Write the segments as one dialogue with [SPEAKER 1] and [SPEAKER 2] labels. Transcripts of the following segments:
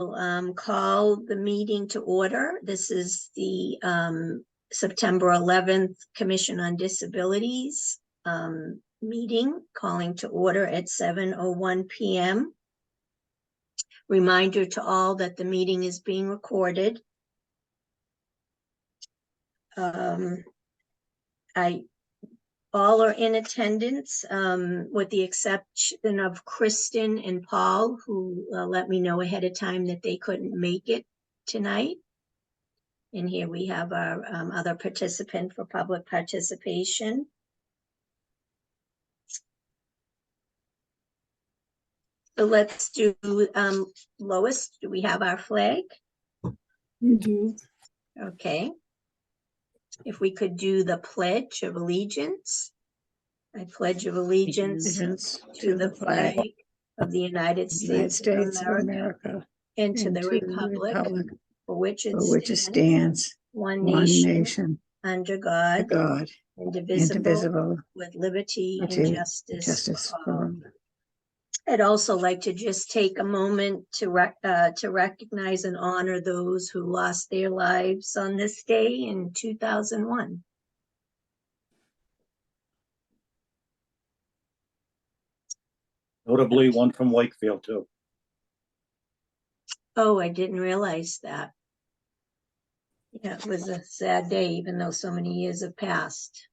[SPEAKER 1] call the meeting to order. This is the September 11th Commission on Disabilities meeting, calling to order at 7:01 p.m. Reminder to all that the meeting is being recorded. All are in attendance, with the exception of Kristen and Paul, who let me know ahead of time that they couldn't make it tonight. And here we have our other participant for public participation. So let's do, Lois, do we have our flag?
[SPEAKER 2] We do.
[SPEAKER 1] Okay. If we could do the Pledge of Allegiance. I pledge of allegiance to the flag of the United States of America and to the republic for which it stands, one nation, under God, indivisible, with liberty and justice for all. I'd also like to just take a moment to recognize and honor those who lost their lives on this day in 2001.
[SPEAKER 3] Notably, one from Wakefield, too.
[SPEAKER 1] Oh, I didn't realize that. Yeah, it was a sad day, even though so many years have passed.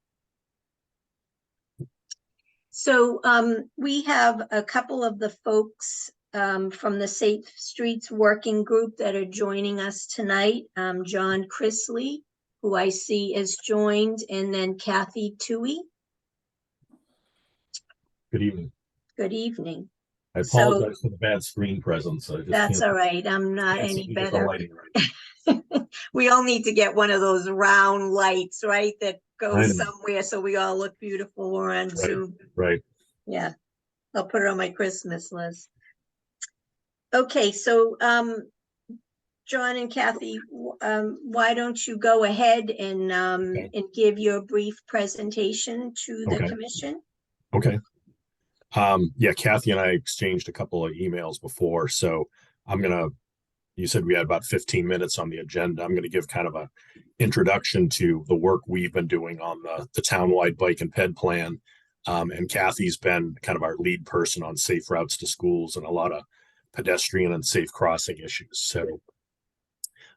[SPEAKER 1] So we have a couple of the folks from the Safe Streets Working Group that are joining us tonight. John Chrisley, who I see is joined, and then Kathy Toohey.
[SPEAKER 3] Good evening.
[SPEAKER 1] Good evening.
[SPEAKER 3] I apologize for the bad screen presence.
[SPEAKER 1] That's all right. I'm not any better. We all need to get one of those round lights, right? That goes somewhere so we all look beautiful. We're on Zoom.
[SPEAKER 3] Right.
[SPEAKER 1] Yeah. I'll put it on my Christmas list. Okay. So, John and Kathy, why don't you go ahead and give your brief presentation to the commission?
[SPEAKER 3] Okay. Yeah, Kathy and I exchanged a couple of emails before, so you said we had about 15 minutes on the agenda. I'm going to give kind of a introduction to the work we've been doing on the townwide bike and ped plan. And Kathy's been kind of our lead person on safe routes to schools and a lot of pedestrian and safe crossing issues. So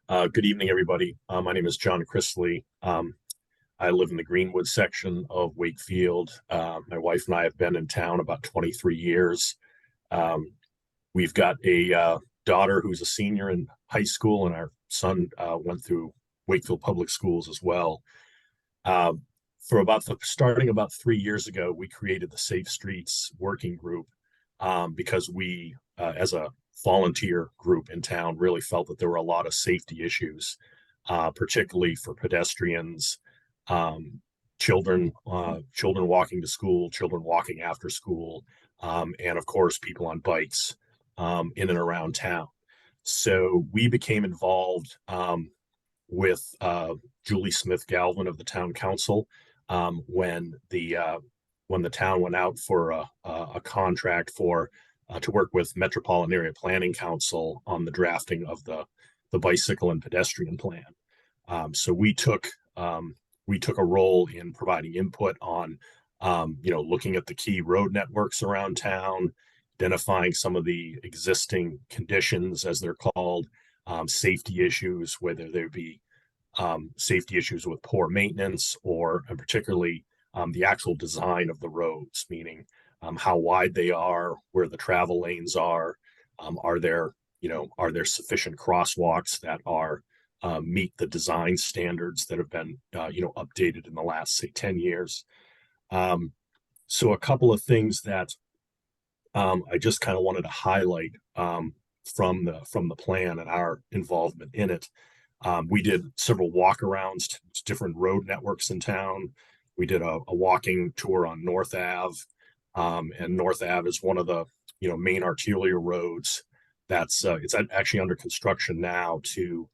[SPEAKER 3] good evening, everybody. My name is John Chrisley. I live in the Greenwood section of Wakefield. My wife and I have been in town about 23 years. We've got a daughter who's a senior in high school, and our son went through Wakefield Public Schools as well. Starting about 3 years ago, we created the Safe Streets Working Group because we, as a volunteer group in town, really felt that there were a lot of safety issues, particularly for pedestrians, children walking to school, children walking after school, and of course, people on bikes in and around town. So we became involved with Julie Smith Galvin of the town council when the town went out for a contract to work with Metropolitan Area Planning Council on the drafting of the bicycle and pedestrian plan. So we took a role in providing input on, looking at the key road networks around town, identifying some of the existing conditions, as they're called, safety issues, whether there be safety issues with poor maintenance and particularly the actual design of the roads, meaning how wide they are, where the travel lanes are there sufficient crosswalks that meet the design standards that have been updated in the last, say, 10 years. So a couple of things that I just kind of wanted to highlight from the plan and our involvement in it. We did several walkarounds to different road networks in town. We did a walking tour on North Ave, and North Ave is one of the main arterial roads it's actually under construction now to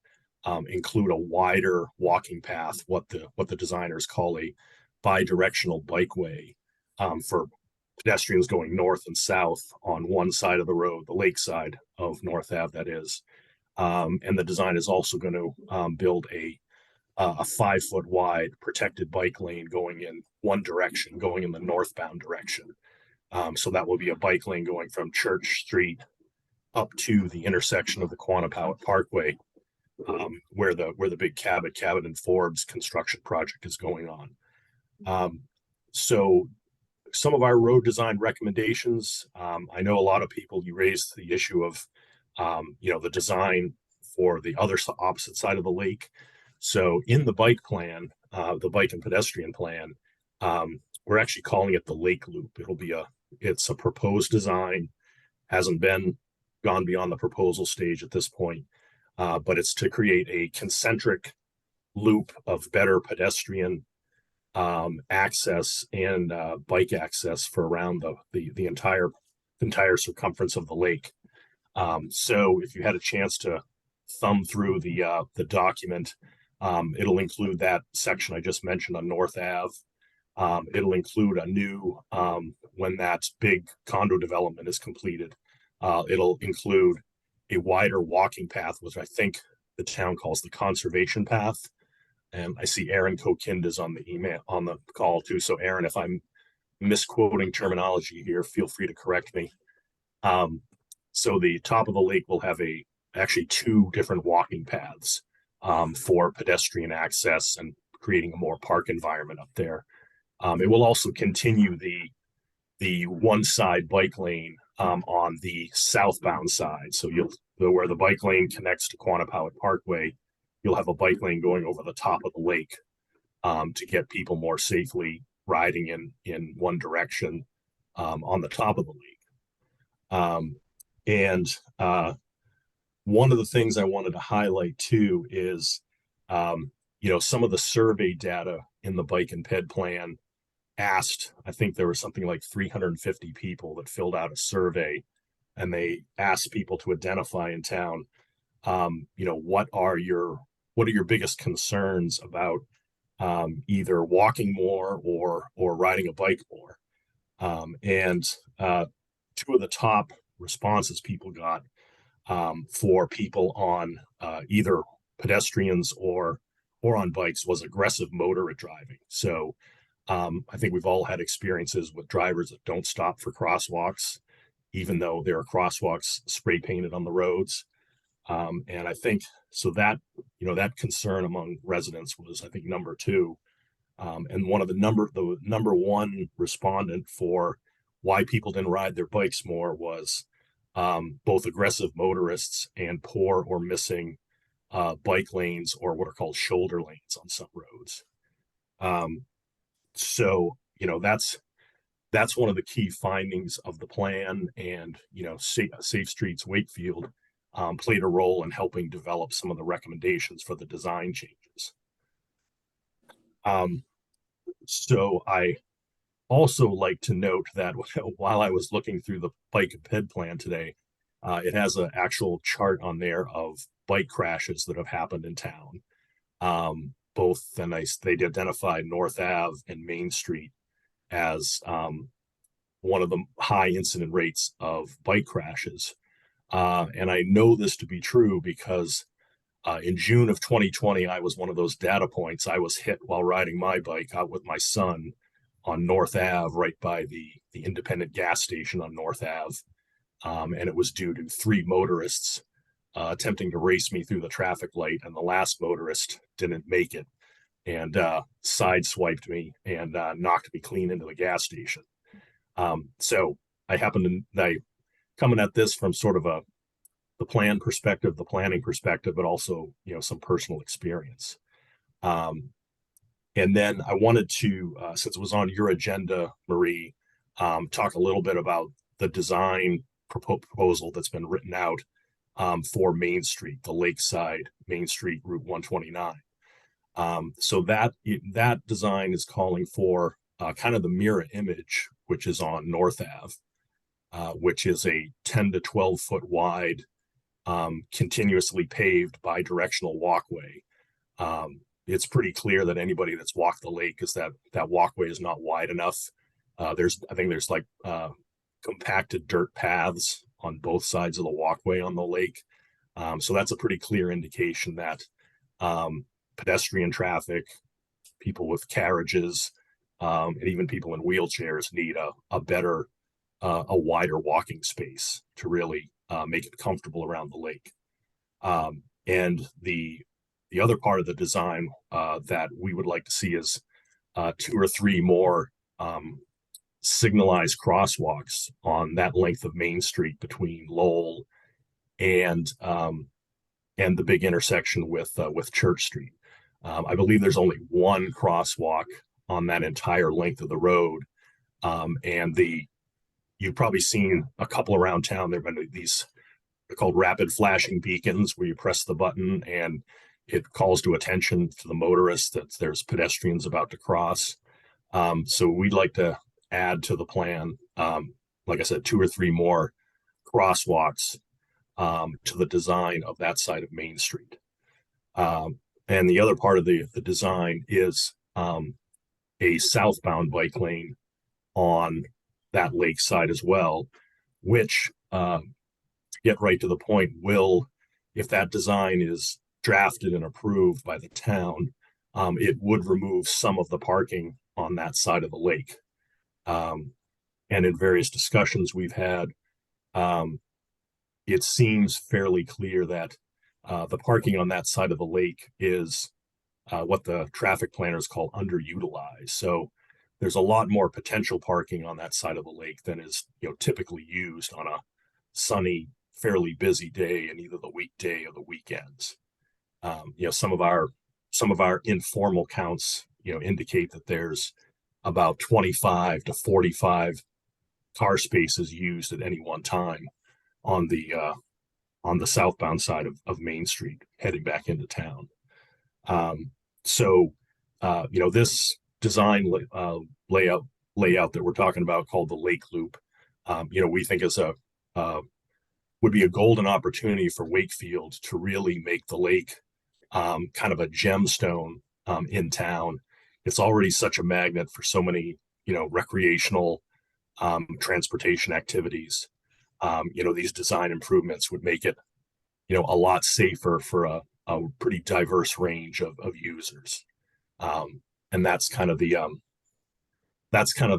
[SPEAKER 3] include a wider walking path, what the designers call a bi-directional bikeway for pedestrians going north and south on one side of the road, the lake side of North Ave, that is, And the design is also going to build a 5 foot wide protected bike lane going in one direction, going in the northbound direction. So that will be a bike lane going from Church Street up to the intersection of the Quannapowitt Parkway, where the big Cabot and Forbes construction project is going on. So some of our road design recommendations. I know a lot of people, you raised the issue of, the design for the opposite side of the lake. So in the bike plan, the bike and pedestrian plan, we're actually calling it the Lake Loop. It's a proposed design, hasn't gone beyond the proposal stage at this point, but it's to create a concentric loop of better pedestrian access and bike access for around the entire circumference of the lake. So if you had a chance to thumb through the document, it'll include that section I just mentioned on North Ave. It'll include a new, when that big condo development is completed, it'll include a wider walking path, which I think the town calls the conservation path. And I see Aaron Kokind is on the call too. So Aaron, if I'm misquoting terminology here, feel free to correct me. So the top of the lake will have actually 2 different walking paths for pedestrian access and creating a more park environment up there. It will also continue the one side bike lane on the southbound side. So where the bike lane connects to Quannapowitt Parkway, you'll have a bike lane going over the top of the lake to get people more safely riding in one direction on the top of the lake. And one of the things I wanted to highlight too is, some of the survey data in the bike and ped plan asked, I think there was something like 350 people that filled out a survey, and they asked people to identify in town, what are your biggest concerns about either walking more or riding a bike more? And 2 of the top responses people got for people on either pedestrians or on bikes was aggressive motor at driving. So I think we've all had experiences with drivers that don't stop for crosswalks, even though there are crosswalks spray painted on the roads. And I think so that concern among residents was, I think, number 2. And the number 1 respondent for why people didn't ride their bikes more was both aggressive motorists and poor or missing bike lanes, or what are called shoulder lanes on some roads. So that's one of the key findings of the plan, and Safe Streets Wakefield played a role in helping develop some of the recommendations for the design changes. So I also like to note that while I was looking through the bike and ped plan today, it has an actual chart on there of bike crashes that have happened in town. They identified North Ave and Main Street as one of the high incident rates of bike crashes. And I know this to be true because in June of 2020, I was one of those data points. I was hit while riding my bike out with my son on North Ave, right by the independent gas station on North Ave. And it was due to 3 motorists attempting to race me through the traffic light, and the last motorist didn't make it and sideswiped me and knocked me clean into the gas station. So I coming at this from sort of the planning perspective, but also some personal experience. And then I wanted to, since it was on your agenda, Marie, talk a little bit about the design proposal that's been written out for Main Street, the Lakeside Main Street Route 129. So that design is calling for kind of the mirror image, which is on North Ave, which is a 10 to 12 foot wide, continuously paved bi-directional walkway. It's pretty clear that anybody that's walked the lake is that walkway is not wide enough. I think there's like compacted dirt paths on both sides of the walkway on the lake. So that's a pretty clear indication that pedestrian traffic, people with carriages, and even people in wheelchairs need a better, a wider walking space to really make it comfortable around the lake. And the other part of the design that we would like to see is 2 or 3 more signalized crosswalks on that length of Main Street between Lowell and the big intersection with Church Street. I believe there's only one crosswalk on that entire length of the road, and you've probably seen a couple around town. There've been these, they're called rapid flashing beacons, where you press the button and it calls to attention to the motorist that there's pedestrians about to cross. So we'd like to add to the plan, like I said, 2 or 3 more crosswalks to the design of that side of Main Street. And the other part of the design is a southbound bike lane on that lake side as well, which, to get right to the point, will, if that design is drafted and approved by the town, it would remove some of the parking on that side of the lake. And in various discussions we've had, it seems fairly clear that the parking on that side of the lake is what the traffic planners call underutilized. So there's a lot more potential parking on that side of the lake than is, typically used on a sunny, fairly busy day in either the weekday or the weekends. Some of our informal counts, indicate that there's about 25 to 45 car spaces used at any one time on the southbound side of Main Street heading back into town. So this design layout that we're talking about, called the Lake Loop, we think is would be a golden opportunity for Wakefield to really make the lake kind of a gemstone in town. It's already such a magnet for so many, recreational transportation activities. These design improvements would make it, a lot safer for a pretty diverse range of users. And that's kind of the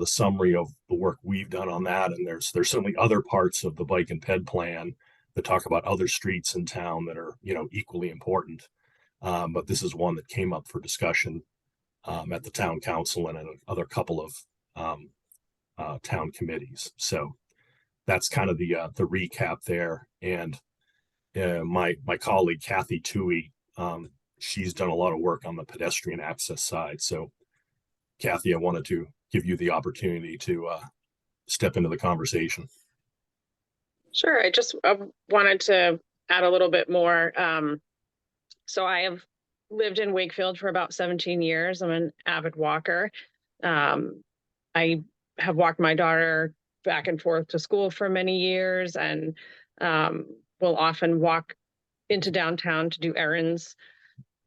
[SPEAKER 3] summary of the work we've done on that. And there's certainly other parts of the bike and ped plan that talk about other streets in town that are, equally important. But this is one that came up for discussion at the town council and other couple of town committees. So that's kind of the recap there. And my colleague Kathy Toohey, she's done a lot of work on the pedestrian access side. So Kathy, I wanted to give you the opportunity to step into the conversation.
[SPEAKER 4] Sure. I just wanted to add a little bit more. So I have lived in Wakefield for about 17 years. I'm an avid walker. I have walked my daughter back and forth to school for many years, and will often walk into downtown to do errands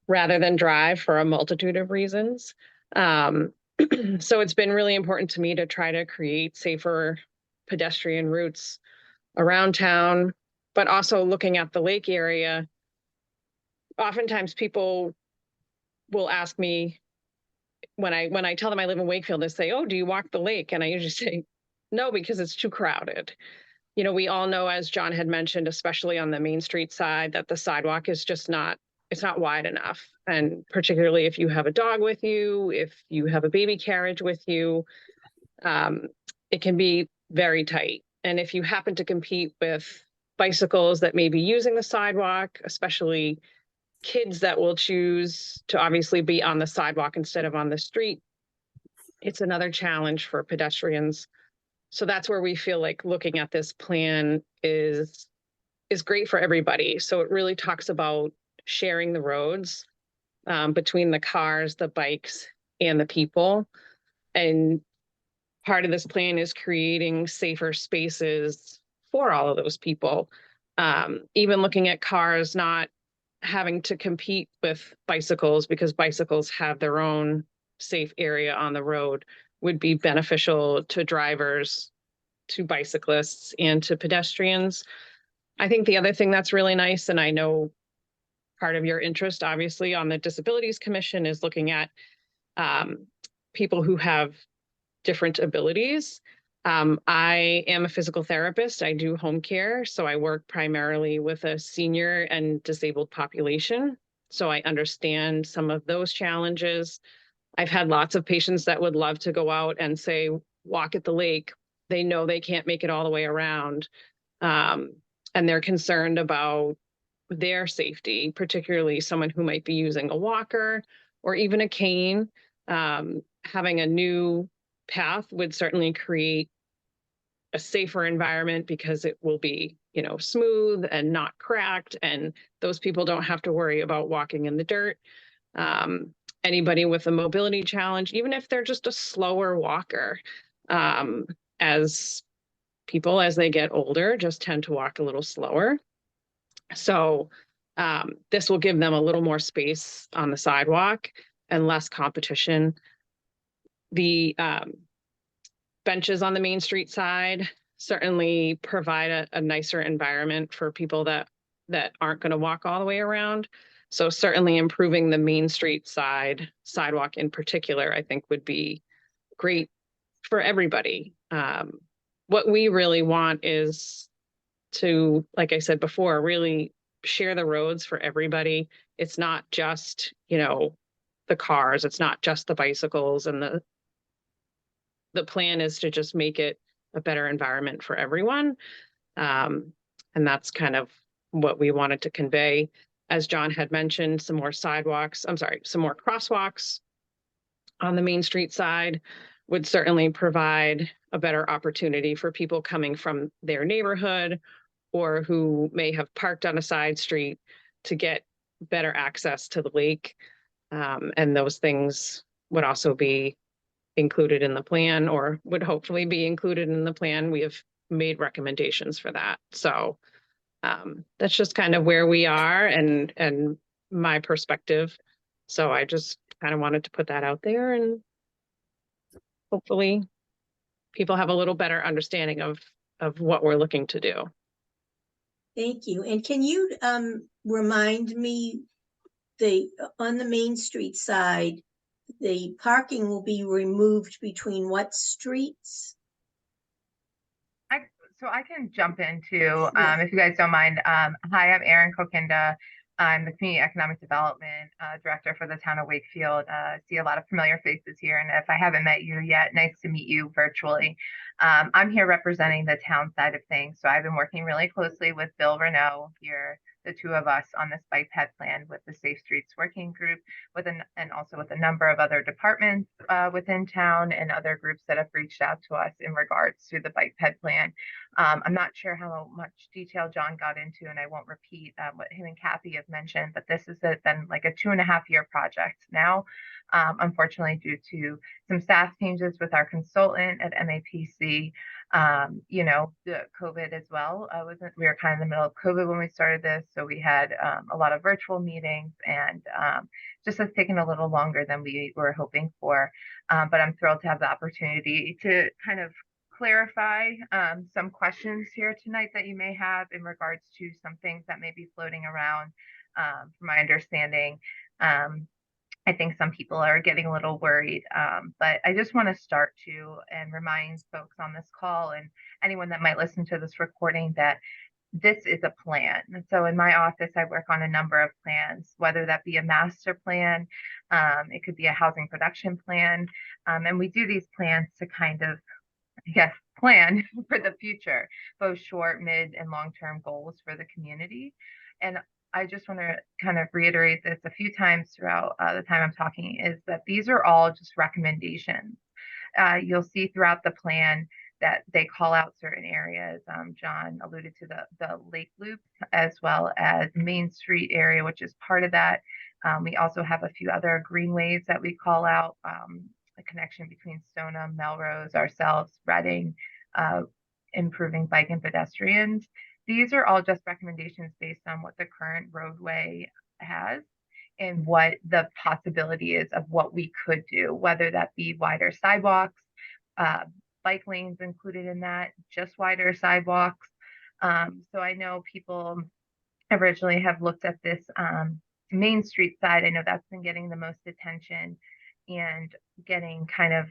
[SPEAKER 4] rather than drive for a multitude of reasons. So it's been really important to me to try to create safer pedestrian routes around town, but also looking at the lake area. Oftentimes people will ask me, when I tell them I live in Wakefield, they say, "Oh, do you walk the lake?" And I usually say, no, because it's too crowded. We all know, as John had mentioned, especially on the Main Street side, that the sidewalk is just it's not wide enough. And particularly if you have a dog with you, if you have a baby carriage with you, it can be very tight. And if you happen to compete with bicycles that may be using the sidewalk, especially kids that will choose to obviously be on the sidewalk instead of on the street, it's another challenge for pedestrians. So that's where we feel like looking at this plan is great for everybody. So it really talks about sharing the roads between the cars, the bikes, and the people. And part of this plan is creating safer spaces for all of those people. Even looking at cars not having to compete with bicycles, because bicycles have their own safe area on the road, would be beneficial to drivers, to bicyclists, and to pedestrians. I think the other thing that's really nice, and I know part of your interest, obviously, on the Disabilities Commission is looking at people who have different abilities. I am a physical therapist. I do home care, so I work primarily with a senior and disabled population. So I understand some of those challenges. I've had lots of patients that would love to go out and say, walk at the lake. They know they can't make it all the way around. And they're concerned about their safety, particularly someone who might be using a walker or even a cane. Having a new path would certainly create a safer environment because it will be, you know, smooth and not cracked, and those people don't have to worry about walking in the dirt. Anybody with a mobility challenge, even if they're just a slower walker, as people, as they get older, just tend to walk a little slower. So this will give them a little more space on the sidewalk and less competition. The benches on the Main Street side certainly provide a nicer environment for people that aren't going to walk all the way around. So certainly improving the Main Street sidewalk in particular, I think would be great for everybody. What we really want is to, like I said before, really share the roads for everybody. It's not just, you know, the cars, it's not just the bicycles, and the plan is to just make it a better environment for everyone. And that's kind of what we wanted to convey. As John had mentioned, some more crosswalks on the Main Street side would certainly provide a better opportunity for people coming from their neighborhood or who may have parked on a side street to get better access to the lake. And those things would also be included in the plan, or would hopefully be included in the plan. We have made recommendations for that. So that's just kind of where we are and my perspective. So I just kind of wanted to put that out there, and hopefully people have a little better understanding of what we're looking to do.
[SPEAKER 1] Thank you. And can you remind me, on the Main Street side, the parking will be removed between what streets?
[SPEAKER 5] So I can jump into, if you guys don't mind. Hi, I'm Erin Kokinda. I'm the Community Economic Development Director for the town of Wakefield. See a lot of familiar faces here, and if I haven't met you yet, nice to meet you virtually. I'm here representing the town side of things. So I've been working really closely with Bill Renault here, the two of us, on this bike ped plan with the Safe Streets Working Group, and also with a number of other departments within town and other groups that have reached out to us in regards to the bike ped plan. I'm not sure how much detail John got into, and I won't repeat what him and Kathy have mentioned, but this has been like a 2.5-year project now. Unfortunately, due to some staff changes with our consultant at MAPC, you know, the COVID as well. We were kind of in the middle of COVID when we started this, so we had a lot of virtual meetings, and just has taken a little longer than we were hoping for. But I'm thrilled to have the opportunity to kind of clarify some questions here tonight that you may have in regards to some things that may be floating around. From my understanding, I think some people are getting a little worried, but I just want to start and remind folks on this call and anyone that might listen to this recording that this is a plan. So in my office, I work on a number of plans, whether that be a master plan, it could be a housing production plan, and we do these plans to kind of, I guess, plan for the future, both short, mid, and long-term goals for the community. And I just want to kind of reiterate this a few times throughout the time I'm talking, is that these are all just recommendations. You'll see throughout the plan that they call out certain areas. John alluded to the Lake Loop as well as Main Street area, which is part of that. We also have a few other greenways that we call out, a connection between Stoneham, Melrose, ourselves, Reading, improving bike and pedestrians. These are all just recommendations based on what the current roadway has and what the possibility is of what we could do, whether that be wider sidewalks, bike lanes included in that, just wider sidewalks, So I know people originally have looked at this Main Street side. I know that's been getting the most attention and getting kind of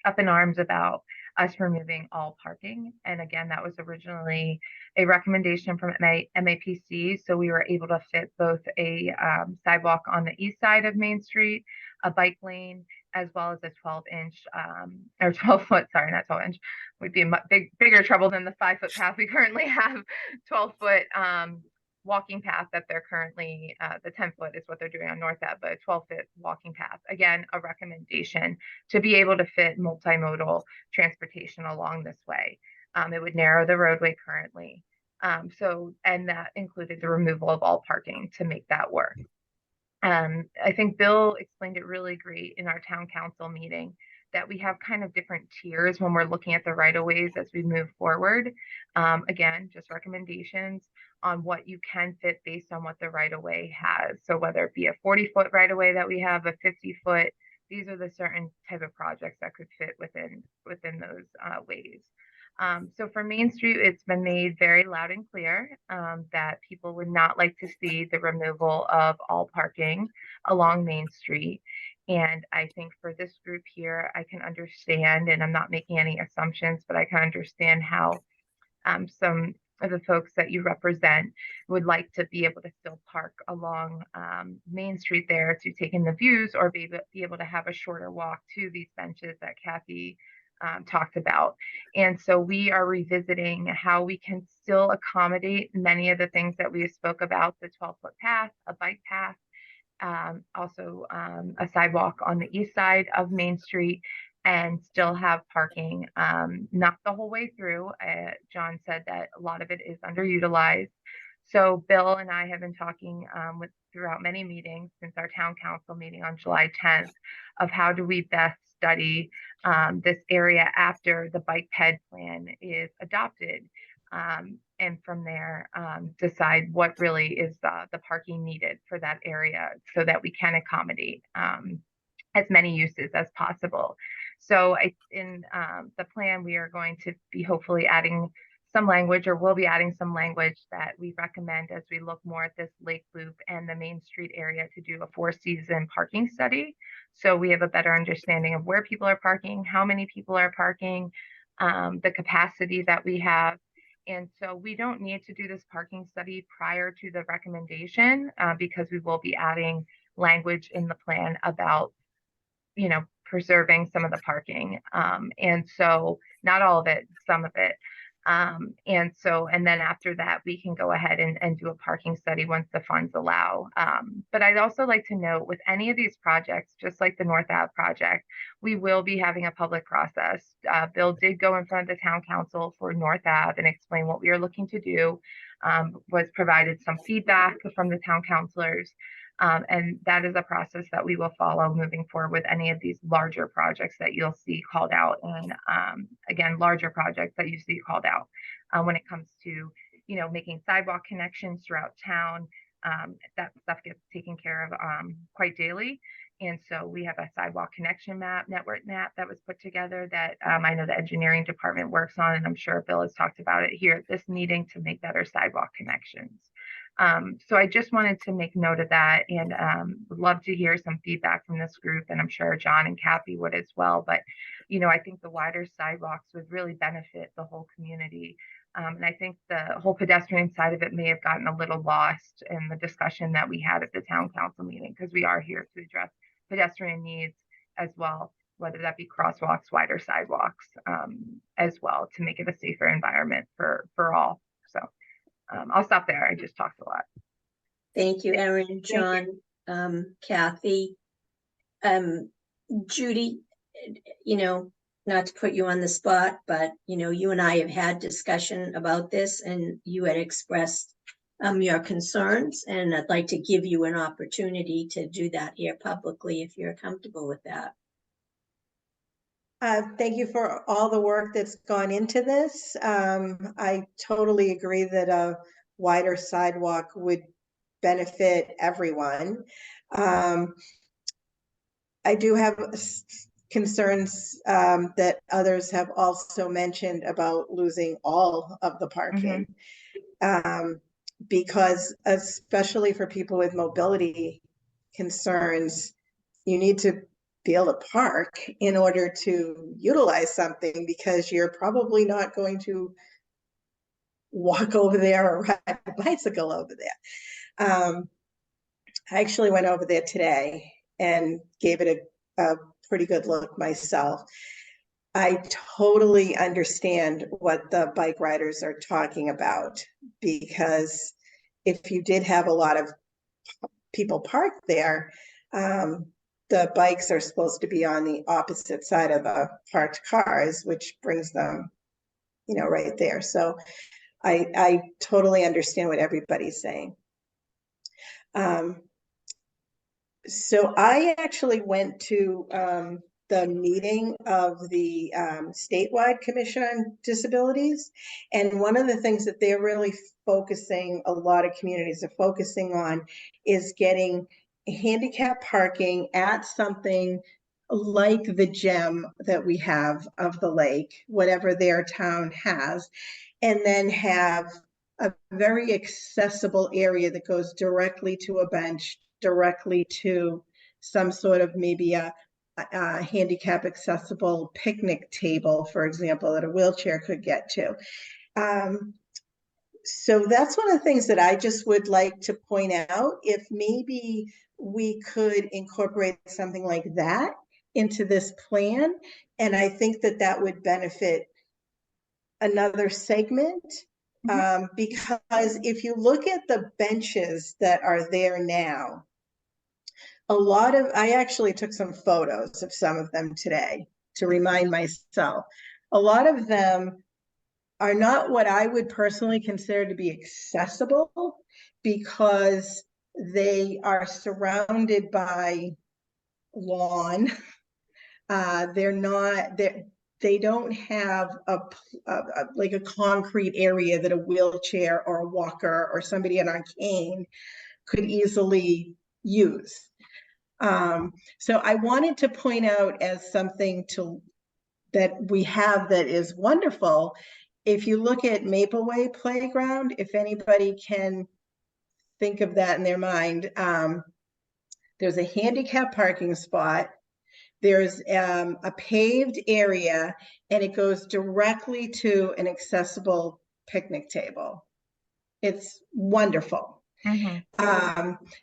[SPEAKER 5] up in arms about us removing all parking. And again, that was originally a recommendation from MAPC. So we were able to fit both a sidewalk on the east side of Main Street, a bike lane, as well as a 12-inch or 12-foot, sorry, not 12-inch, would be bigger trouble than the 5-foot path we currently have, 12-foot walking path that they're currently, the 10-foot is what they're doing on North Ave, but a 12-foot walking path. Again, a recommendation to be able to fit multimodal transportation along this way. It would narrow the roadway currently. And that included the removal of all parking to make that work. I think Bill explained it really great in our town council meeting that we have kind of different tiers when we're looking at the right-of-ways as we move forward. Again, just recommendations on what you can fit based on what the right-of-way has. So whether it be a 40-foot right-of-way that we have, a 50-foot, these are the certain type of projects that could fit within those ways. So for Main Street, it's been made very loud and clear that people would not like to see the removal of all parking along Main Street. And I think for this group here, I can understand, and I'm not making any assumptions, but I can understand how some of the folks that you represent would like to be able to still park along Main Street there to take in the views, or be able to have a shorter walk to these benches that Kathy talked about. And so we are revisiting how we can still accommodate many of the things that we spoke about, the 12-foot path, a bike path, also a sidewalk on the east side of Main Street, and still have parking, not the whole way through. John said that a lot of it is underutilized. So Bill and I have been talking throughout many meetings since our town council meeting on July 10th of how do we best study this area after the bike ped plan is adopted. And from there, decide what really is the parking needed for that area so that we can accommodate as many uses as possible. So in the plan, we are going to be hopefully adding some language, or we'll be adding some language that we recommend as we look more at this Lake Loop and the Main Street area to do a 4-season parking study. So we have a better understanding of where people are parking, how many people are parking, the capacity that we have. And so we don't need to do this parking study prior to the recommendation because we will be adding language in the plan about, preserving some of the parking. And so not all of it, some of it. And then after that, we can go ahead and do a parking study once the funds allow. But I'd also like to note with any of these projects, just like the North Ave project, we will be having a public process. Bill did go in front of the town council for North Ave and explain what we are looking to do, was provided some feedback from the town councilors. And that is a process that we will follow moving forward with any of these larger projects that you'll see called out. And again, larger projects that you see called out when it comes to, making sidewalk connections throughout town. That stuff gets taken care of quite daily. And so we have a sidewalk connection network map that was put together that I know the engineering department works on, and I'm sure Bill has talked about it here at this meeting to make better sidewalk connections. So I just wanted to make note of that, and would love to hear some feedback from this group, and I'm sure John and Kathy would as well. But, I think the wider sidewalks would really benefit the whole community. And I think the whole pedestrian side of it may have gotten a little lost in the discussion that we had at the town council meeting, because we are here to address pedestrian needs as well, whether that be crosswalks, wider sidewalks, as well, to make it a safer environment for all. So I'll stop there. I just talked a lot.
[SPEAKER 1] Thank you, Erin, John, Kathy. Judy, not to put you on the spot, but, you and I have had discussion about this, and you had expressed your concerns, and I'd like to give you an opportunity to do that here publicly if you're comfortable with that.
[SPEAKER 2] Thank you for all the work that's gone into this. I totally agree that a wider sidewalk would benefit everyone. I do have concerns that others have also mentioned about losing all of the parking. Because especially for people with mobility concerns, you need to be able to park in order to utilize something, because you're probably not going to walk over there or ride a bicycle over there. I actually went over there today and gave it a pretty good look myself. I totally understand what the bike riders are talking about, because if you did have a lot of people parked there, the bikes are supposed to be on the opposite side of the parked cars, which brings them, right there. So I totally understand what everybody's saying. So I actually went to the meeting of the statewide Commission on Disabilities. And one of the things that they're really focusing, a lot of communities are focusing on, is getting handicap parking at something like the gem that we have of the lake, whatever their town has, and then have a very accessible area that goes directly to a bench, directly to some sort of maybe a handicap accessible picnic table, for example, that a wheelchair could get to. So that's one of the things that I just would like to point out. If maybe we could incorporate something like that into this plan, and I think that that would benefit another segment. Because if you look at the benches that are there now, I actually took some photos of some of them today to remind myself. A lot of them are not what I would personally consider to be accessible, because they are surrounded by lawn. They don't have like a concrete area that a wheelchair or a walker or somebody on a cane could easily use. So I wanted to point out as something that we have that is wonderful. If you look at Maple Way Playground, if anybody can think of that in their mind, there's a handicap parking spot. There's a paved area, and it goes directly to an accessible picnic table. It's wonderful.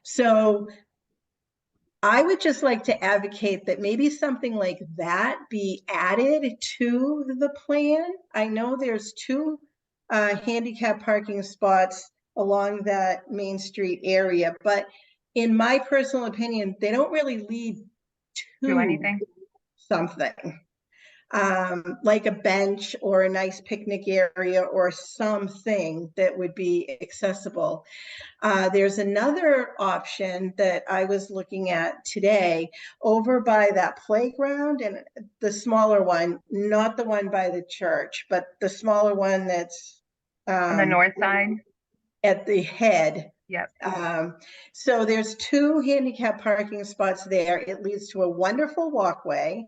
[SPEAKER 2] So I would just like to advocate that maybe something like that be added to the plan. I know there's 2 handicap parking spots along that Main Street area, but in my personal opinion, they don't really lead to
[SPEAKER 5] anything.
[SPEAKER 2] Something like a bench or a nice picnic area or something that would be accessible. There's another option that I was looking at today over by that playground, and the smaller one, not the one by the church, but the smaller one that's
[SPEAKER 5] on the north side
[SPEAKER 2] at the head.
[SPEAKER 5] Yep.
[SPEAKER 2] So there's 2 handicap parking spots there. It leads to a wonderful walkway.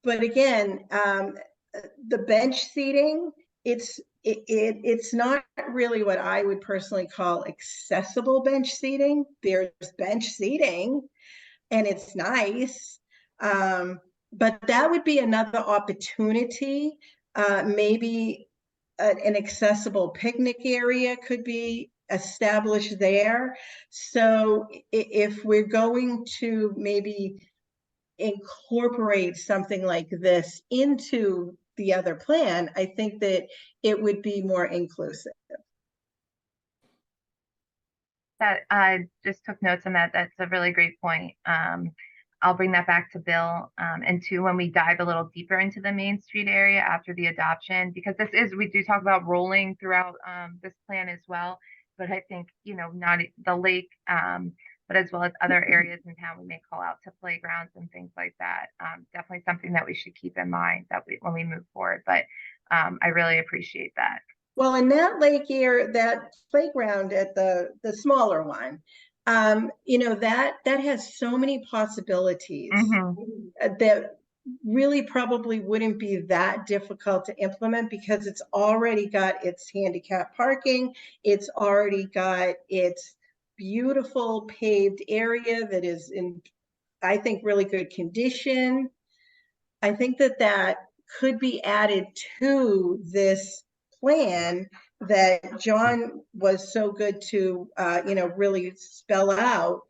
[SPEAKER 2] But again, the bench seating, it's not really what I would personally call accessible bench seating. There's bench seating and it's nice. But that would be another opportunity. Maybe an accessible picnic area could be established there. So if we're going to maybe incorporate something like this into the other plan, I think that it would be more inclusive.
[SPEAKER 5] That I just took notes on that. That's a really great point. I'll bring that back to Bill. And 2, when we dive a little deeper into the Main Street area after the adoption, because we do talk about rolling throughout this plan as well. But I think, not the lake, but as well as other areas in town, we may call out to playgrounds and things like that. Definitely something that we should keep in mind when we move forward. But I really appreciate that.
[SPEAKER 2] Well, in that lake area, that playground at the smaller one, You know, that has so many possibilities
[SPEAKER 5] Mhm.
[SPEAKER 2] that really probably wouldn't be that difficult to implement because it's already got its handicap parking. It's already got its beautiful paved area that is in, I think, really good condition. I think that that could be added to this plan that John was so good to, you know, really spell out,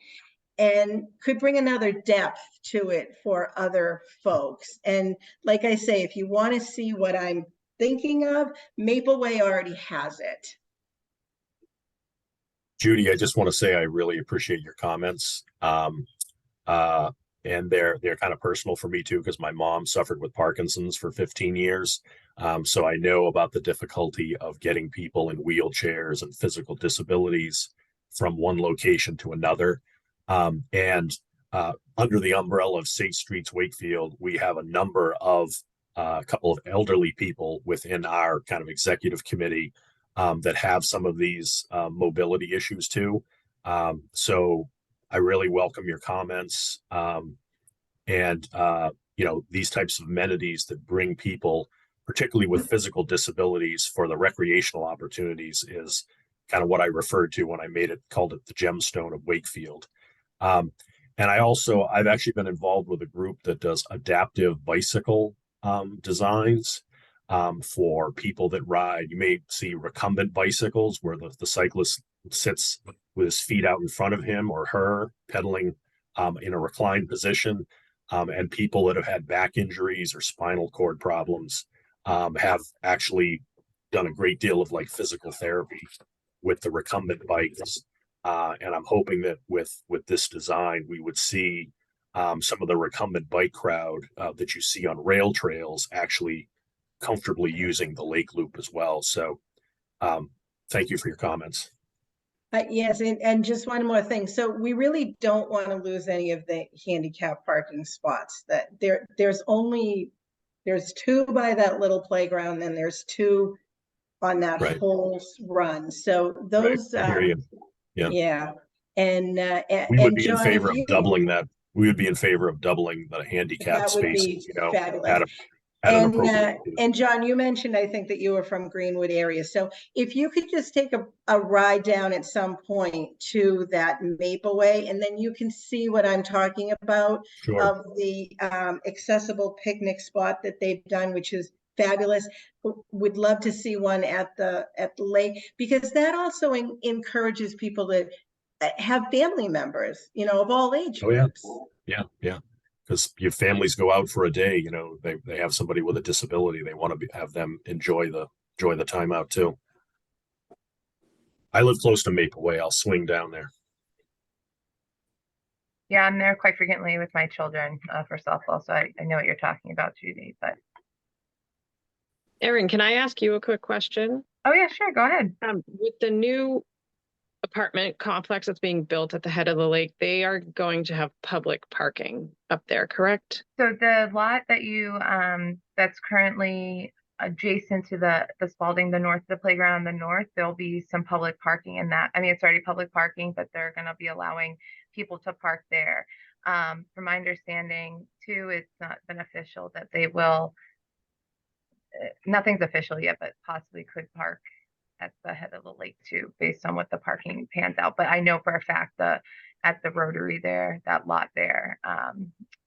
[SPEAKER 2] and could bring another depth to it for other folks. And like I say, if you want to see what I'm thinking of, Maple Way already has it.
[SPEAKER 3] Judy, I just want to say I really appreciate your comments. Uh, and they're kind of personal for me too, because my mom suffered with Parkinson's for 15 years. So I know about the difficulty of getting people in wheelchairs and physical disabilities from one location to another. And under the umbrella of Safe Streets Wakefield, we have a number of a couple of elderly people within our kind of executive committee that have some of these mobility issues too. So I really welcome your comments. And you know, these types of amenities that bring people, particularly with physical disabilities, for the recreational opportunities is kind of what I referred to when I called it the gemstone of Wakefield. Um, and I've actually been involved with a group that does adaptive bicycle designs for people that ride. You may see recumbent bicycles where the cyclist sits with his feet out in front of him or her, pedaling in a reclined position. And people that have had back injuries or spinal cord problems have actually done a great deal of like physical therapy with the recumbent bikes. And I'm hoping that with this design, we would see some of the recumbent bike crowd that you see on rail trails actually comfortably using the lake loop as well. So thank you for your comments.
[SPEAKER 2] Yes, and just one more thing. So we really don't want to lose any of the handicap parking spots. That there's two by that little playground, and there's two on that
[SPEAKER 3] Right.
[SPEAKER 2] whole run. So those,
[SPEAKER 3] Right. I hear you. Yeah.
[SPEAKER 2] yeah. And
[SPEAKER 3] We would
[SPEAKER 2] and
[SPEAKER 3] be in
[SPEAKER 2] John,
[SPEAKER 3] favor of doubling that. We would be in favor of doubling the handicap
[SPEAKER 2] that would
[SPEAKER 3] spaces,
[SPEAKER 2] be
[SPEAKER 3] you know,
[SPEAKER 2] fabulous.
[SPEAKER 3] at an appropriate.
[SPEAKER 2] And John, you mentioned, I think, that you were from Greenwood area. So if you could just take a ride down at some point to that Maple Way, and then you can see what I'm talking about
[SPEAKER 3] Sure.
[SPEAKER 2] of the accessible picnic spot that they've done, which is fabulous. Would love to see one at the lake, because that also encourages people to have family members, you know, of all age
[SPEAKER 3] Oh, yeah.
[SPEAKER 2] groups.
[SPEAKER 3] Yeah. Yeah. Because your families go out for a day, you know, they have somebody with a disability. They want to have them enjoy the time out too. I live close to Maple Way. I'll swing down there.
[SPEAKER 5] Yeah, I'm there quite frequently with my children for softball, so I know what you're talking about, Judy. But
[SPEAKER 4] Erin, can I ask you a quick question?
[SPEAKER 5] oh yeah, sure, go ahead.
[SPEAKER 4] With the new apartment complex that's being built at the head of the lake, they are going to have public parking up there, correct?
[SPEAKER 5] So the lot that you that's currently adjacent to the Spalding, the north, the playground on the north, there'll be some public parking in that. I mean, it's already public parking, but they're going to be allowing people to park there. From my understanding, too, it's not been official that they will. Nothing's official yet, but possibly could park at the head of the lake too, based on what the parking pans out. But I know for a fact at the Rotary there, that lot there,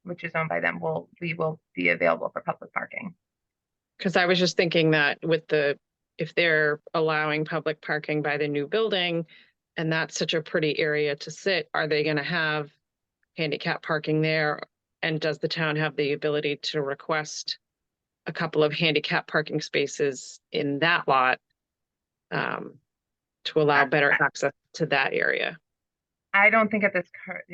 [SPEAKER 5] which is owned by them, will be available for public parking.
[SPEAKER 4] Because I was just thinking that if they're allowing public parking by the new building, and that's such a pretty area to sit, are they going to have handicap parking there? And does the town have the ability to request a couple of handicap parking spaces in that lot to allow better access to that area?
[SPEAKER 5] I don't think at this current,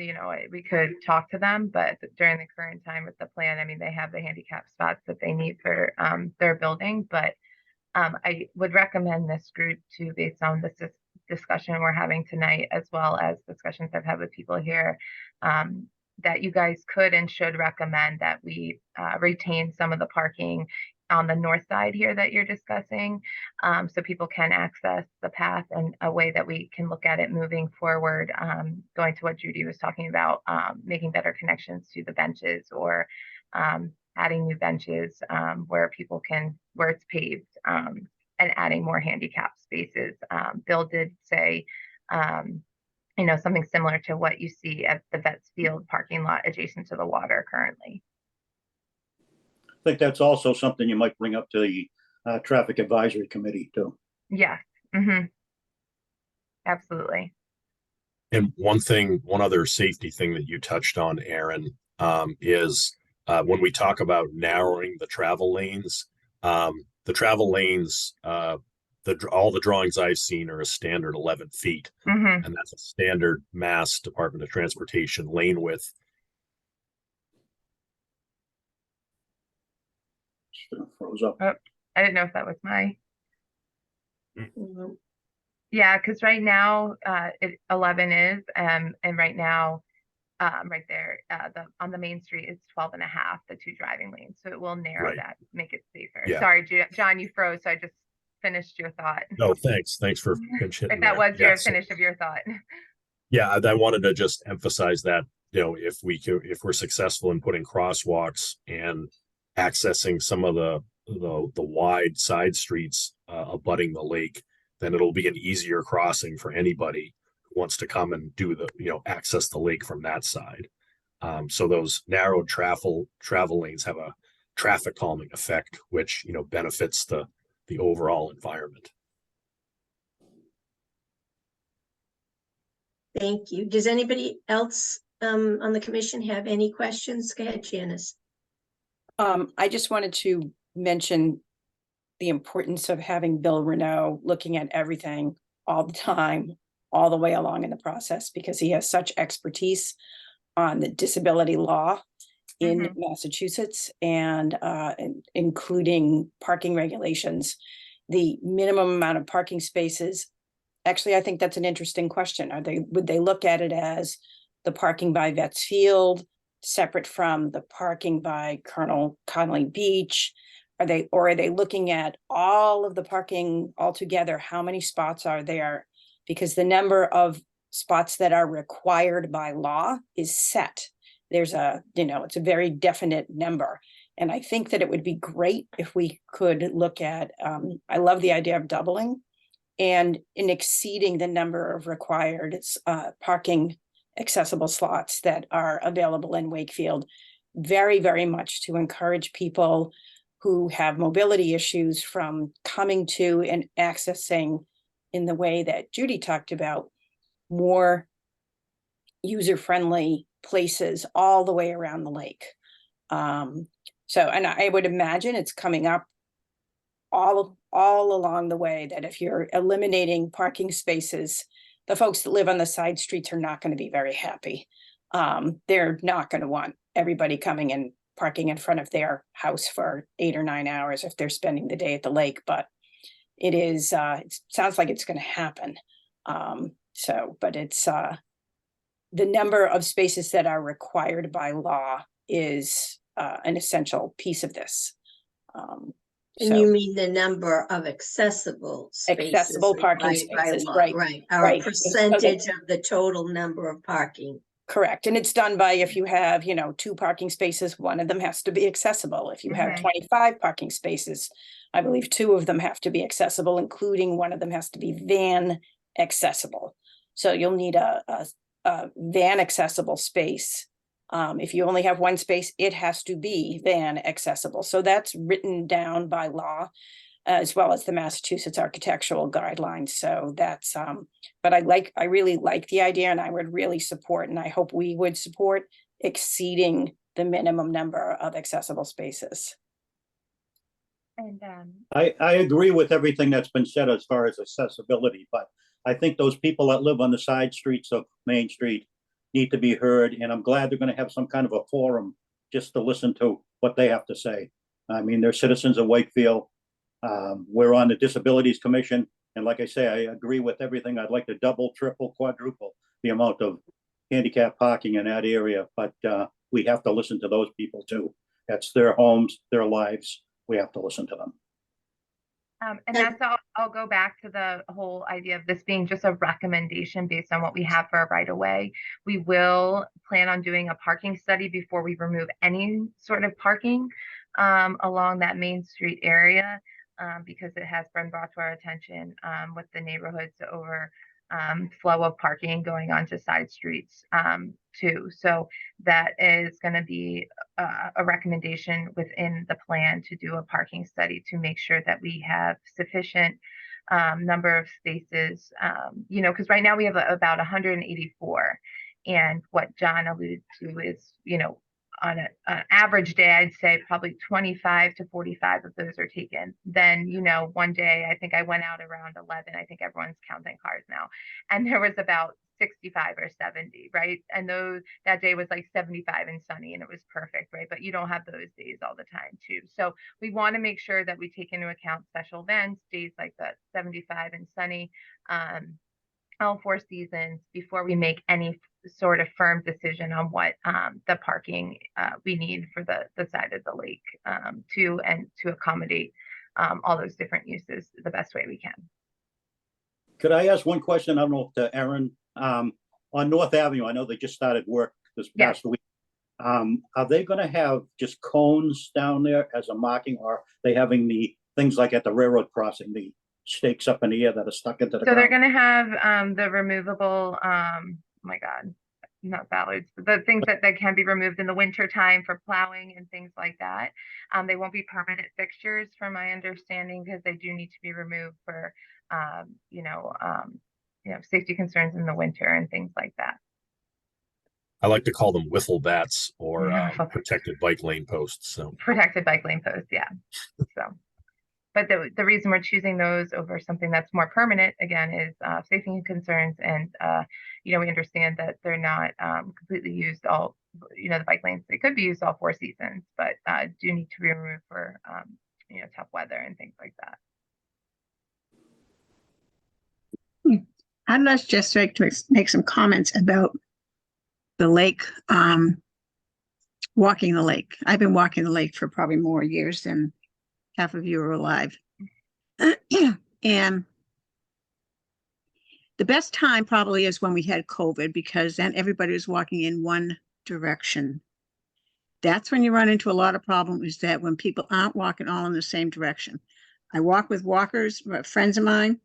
[SPEAKER 5] we could talk to them, but during the current time with the plan, I mean, they have the handicap spots that they need for their building. But I would recommend this group to, based on this discussion we're having tonight, as well as discussions I've had with people here, that you guys could and should recommend that we retain some of the parking on the north side here that you're discussing, so people can access the path, and a way that we can look at it moving forward, going to what Judy was talking about, making better connections to the benches, or adding new benches where it's paved, and adding more handicap spaces. Bill did say, something similar to what you see at the Vets Field parking lot adjacent to the water currently.
[SPEAKER 6] I think that's also something you might bring up to the traffic advisory committee too.
[SPEAKER 5] Yes. Absolutely.
[SPEAKER 3] And one other safety thing that you touched on, Aaron, is when we talk about narrowing the travel lanes, all the drawings I've seen are a standard 11 feet, and that's a standard Mass Department of Transportation lane width.
[SPEAKER 6] Froze up.
[SPEAKER 5] Oh, I didn't know if that was my.
[SPEAKER 1] Mhm.
[SPEAKER 5] Yeah, because right now 11 is, and right now right there on the main street it's 12 and a half, the two driving lanes, so it will narrow
[SPEAKER 3] Right.
[SPEAKER 5] that, make it safer.
[SPEAKER 3] Yeah.
[SPEAKER 5] Sorry, John, you froze, so I just finished your thought.
[SPEAKER 3] No, thanks for pinch hitting
[SPEAKER 5] If that
[SPEAKER 3] there.
[SPEAKER 5] was your
[SPEAKER 3] Yeah, so-
[SPEAKER 5] finish of your thought.
[SPEAKER 3] Yeah, I wanted to just emphasize that, if we're successful in putting crosswalks and accessing some of the wide side streets abutting the lake, then it'll be an easier crossing for anybody who wants to come and do access the lake from that side. So those narrowed travel lanes have a traffic calming effect, which benefits the overall environment.
[SPEAKER 1] Thank you. Does anybody else on the commission have any questions? Go ahead, Janice.
[SPEAKER 7] I just wanted to mention the importance of having Bill Renault looking at everything all the time, all the way along in the process, because he has such expertise on the disability law in Massachusetts, and including parking regulations, the minimum amount of parking spaces. Actually, I think that's an interesting question. Would they look at it as the parking by Vets Field, separate from the parking by Colonel Connolly Beach? Are they looking at all of the parking altogether? How many spots are there? Because the number of spots that are required by law is set. There's it's a very definite number. And I think that it would be great if we could look at, I love the idea of doubling and in exceeding the number of required parking accessible slots that are available in Wakefield, very, very much to encourage people who have mobility issues from coming to and accessing, in the way that Judy talked about, more user-friendly places all the way around the lake. And I would imagine it's coming up all along the way, that if you're eliminating parking spaces, the folks that live on the side streets are not going to be very happy. They're not going to want everybody coming and parking in front of their house for 8 or 9 hours if they're spending the day at the lake, but it sounds like it's going to happen. But it's the number of spaces that are required by law is an essential piece of this.
[SPEAKER 1] And you mean the number of accessible spaces?
[SPEAKER 7] Accessible parking spaces, right.
[SPEAKER 1] Right, our
[SPEAKER 7] right.
[SPEAKER 1] percentage of the total number of parking.
[SPEAKER 7] Correct. And it's done by, if you have, 2 parking spaces, one of them has to be accessible. If you have 25 parking spaces, I believe 2 of them have to be accessible, including one of them has to be van accessible. So you'll need a van accessible space. If you only have 1 space, it has to be van accessible. So that's written down by law, as well as the Massachusetts architectural guidelines. So that's, but I really like the idea, and I would really support, and I hope we would support, exceeding the minimum number of accessible spaces.
[SPEAKER 5] And
[SPEAKER 6] I agree with everything that's been said as far as accessibility, but I think those people that live on the side streets of Main Street need to be heard, and I'm glad they're going to have some kind of a forum just to listen to what they have to say. I mean, they're citizens of Wakefield. We're on the Disabilities Commission, and like I say, I agree with everything. I'd like to double, triple, quadruple the amount of handicap parking in that area, but we have to listen to those people too. That's their homes, their lives, we have to listen to them.
[SPEAKER 5] And
[SPEAKER 2] And-
[SPEAKER 5] that's I'll go back to the whole idea of this being just a recommendation based on what we have for a right of way. We will plan on doing a parking study before we remove any sort of parking along that Main Street area because it has been brought to our attention with the neighborhoods over flow of parking going onto side streets too. So that is going to be a recommendation within the plan to do a parking study to make sure that we have sufficient number of spaces, because right now we have about 184. And what John alluded to is, on an average day, I'd say probably 25 to 45 of those are taken. Then, one day I think I went out around 11. I think everyone's counting cars now. And there was about 65 or 70, right? And that day was like 75 and sunny and it was perfect, right? But you don't have those days all the time too. So we want to make sure that we take into account special events, days like that 75 and sunny, all 4 seasons before we make any sort of firm decision on what the parking we need for the side of the lake to accommodate all those different uses the best way we can.
[SPEAKER 6] Could I ask one question? I don't know if to Erin, on North Avenue, I know they just started work this past week. Are they going to have just cones down there as a marking, or are they having the things like at the railroad crossing, the stakes up in the air that are stuck into the
[SPEAKER 5] So they're
[SPEAKER 6] ground?
[SPEAKER 5] going to have the removable, oh my God, not ballards, but the things that can be removed in the winter time for plowing and things like that. They won't be permanent fixtures from my understanding because they do need to be removed for, safety concerns in the winter and things like that.
[SPEAKER 3] I like to call them wiffle bats or
[SPEAKER 5] Yeah.
[SPEAKER 3] protected bike lane posts. So
[SPEAKER 5] Protected bike lane posts, yeah. So, but the reason we're choosing those over something that's more permanent, again, is safety concerns. And, we understand that they're not completely used all, the bike lanes, they could be used all 4 seasons, but do need to be removed for, tough weather and things like that.
[SPEAKER 8] I'd like just like to make some comments about the lake, walking the lake. I've been walking the lake for probably more years than half of you are alive. And the best time probably is when we had COVID, because then everybody was walking in one direction. That's when you run into a lot of problems, is that when people aren't walking all in the same direction. I walk with walkers, friends of mine.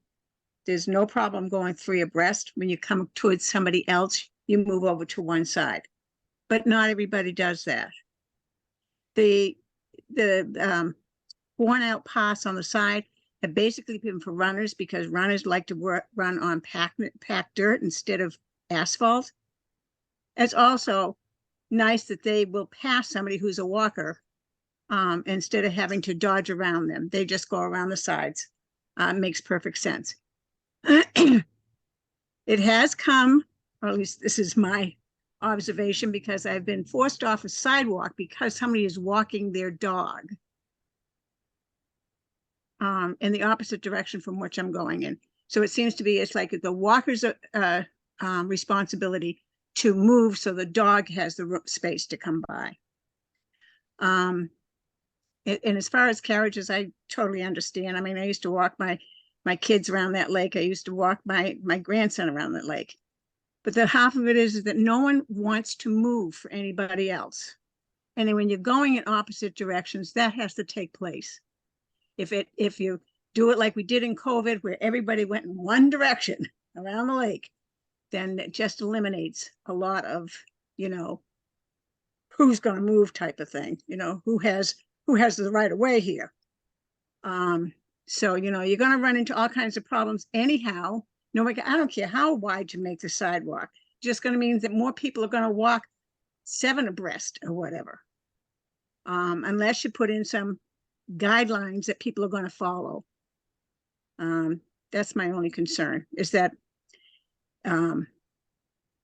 [SPEAKER 8] There's no problem going 3 abreast. When you come towards somebody else, you move over to one side. But not everybody does that. The worn out paths on the side have basically been for runners, because runners like to run on packed dirt instead of asphalt. It's also nice that they will pass somebody who's a walker instead of having to dodge around them. They just go around the sides. Makes perfect sense. It has come, or at least this is my observation, because I've been forced off a sidewalk because somebody is walking their dog in the opposite direction from which I'm going in. So it seems to be, it's like the walker's responsibility to move so the dog has the space to come by. And as far as carriages, I totally understand. I mean, I used to walk my kids around that lake. I used to walk my grandson around that lake. But the half of it is that no one wants to move for anybody else. And then when you're going in opposite directions, that has to take place. If you do it like we did in COVID, where everybody went in one direction around the lake, then it just eliminates a lot of, who's going to move type of thing, who has the right of way here. So, you're going to run into all kinds of problems anyhow. No, I don't care how wide you make the sidewalk. Just going to mean that more people are going to walk 7 abreast or whatever. Unless you put in some guidelines that people are going to follow. That's my only concern, is that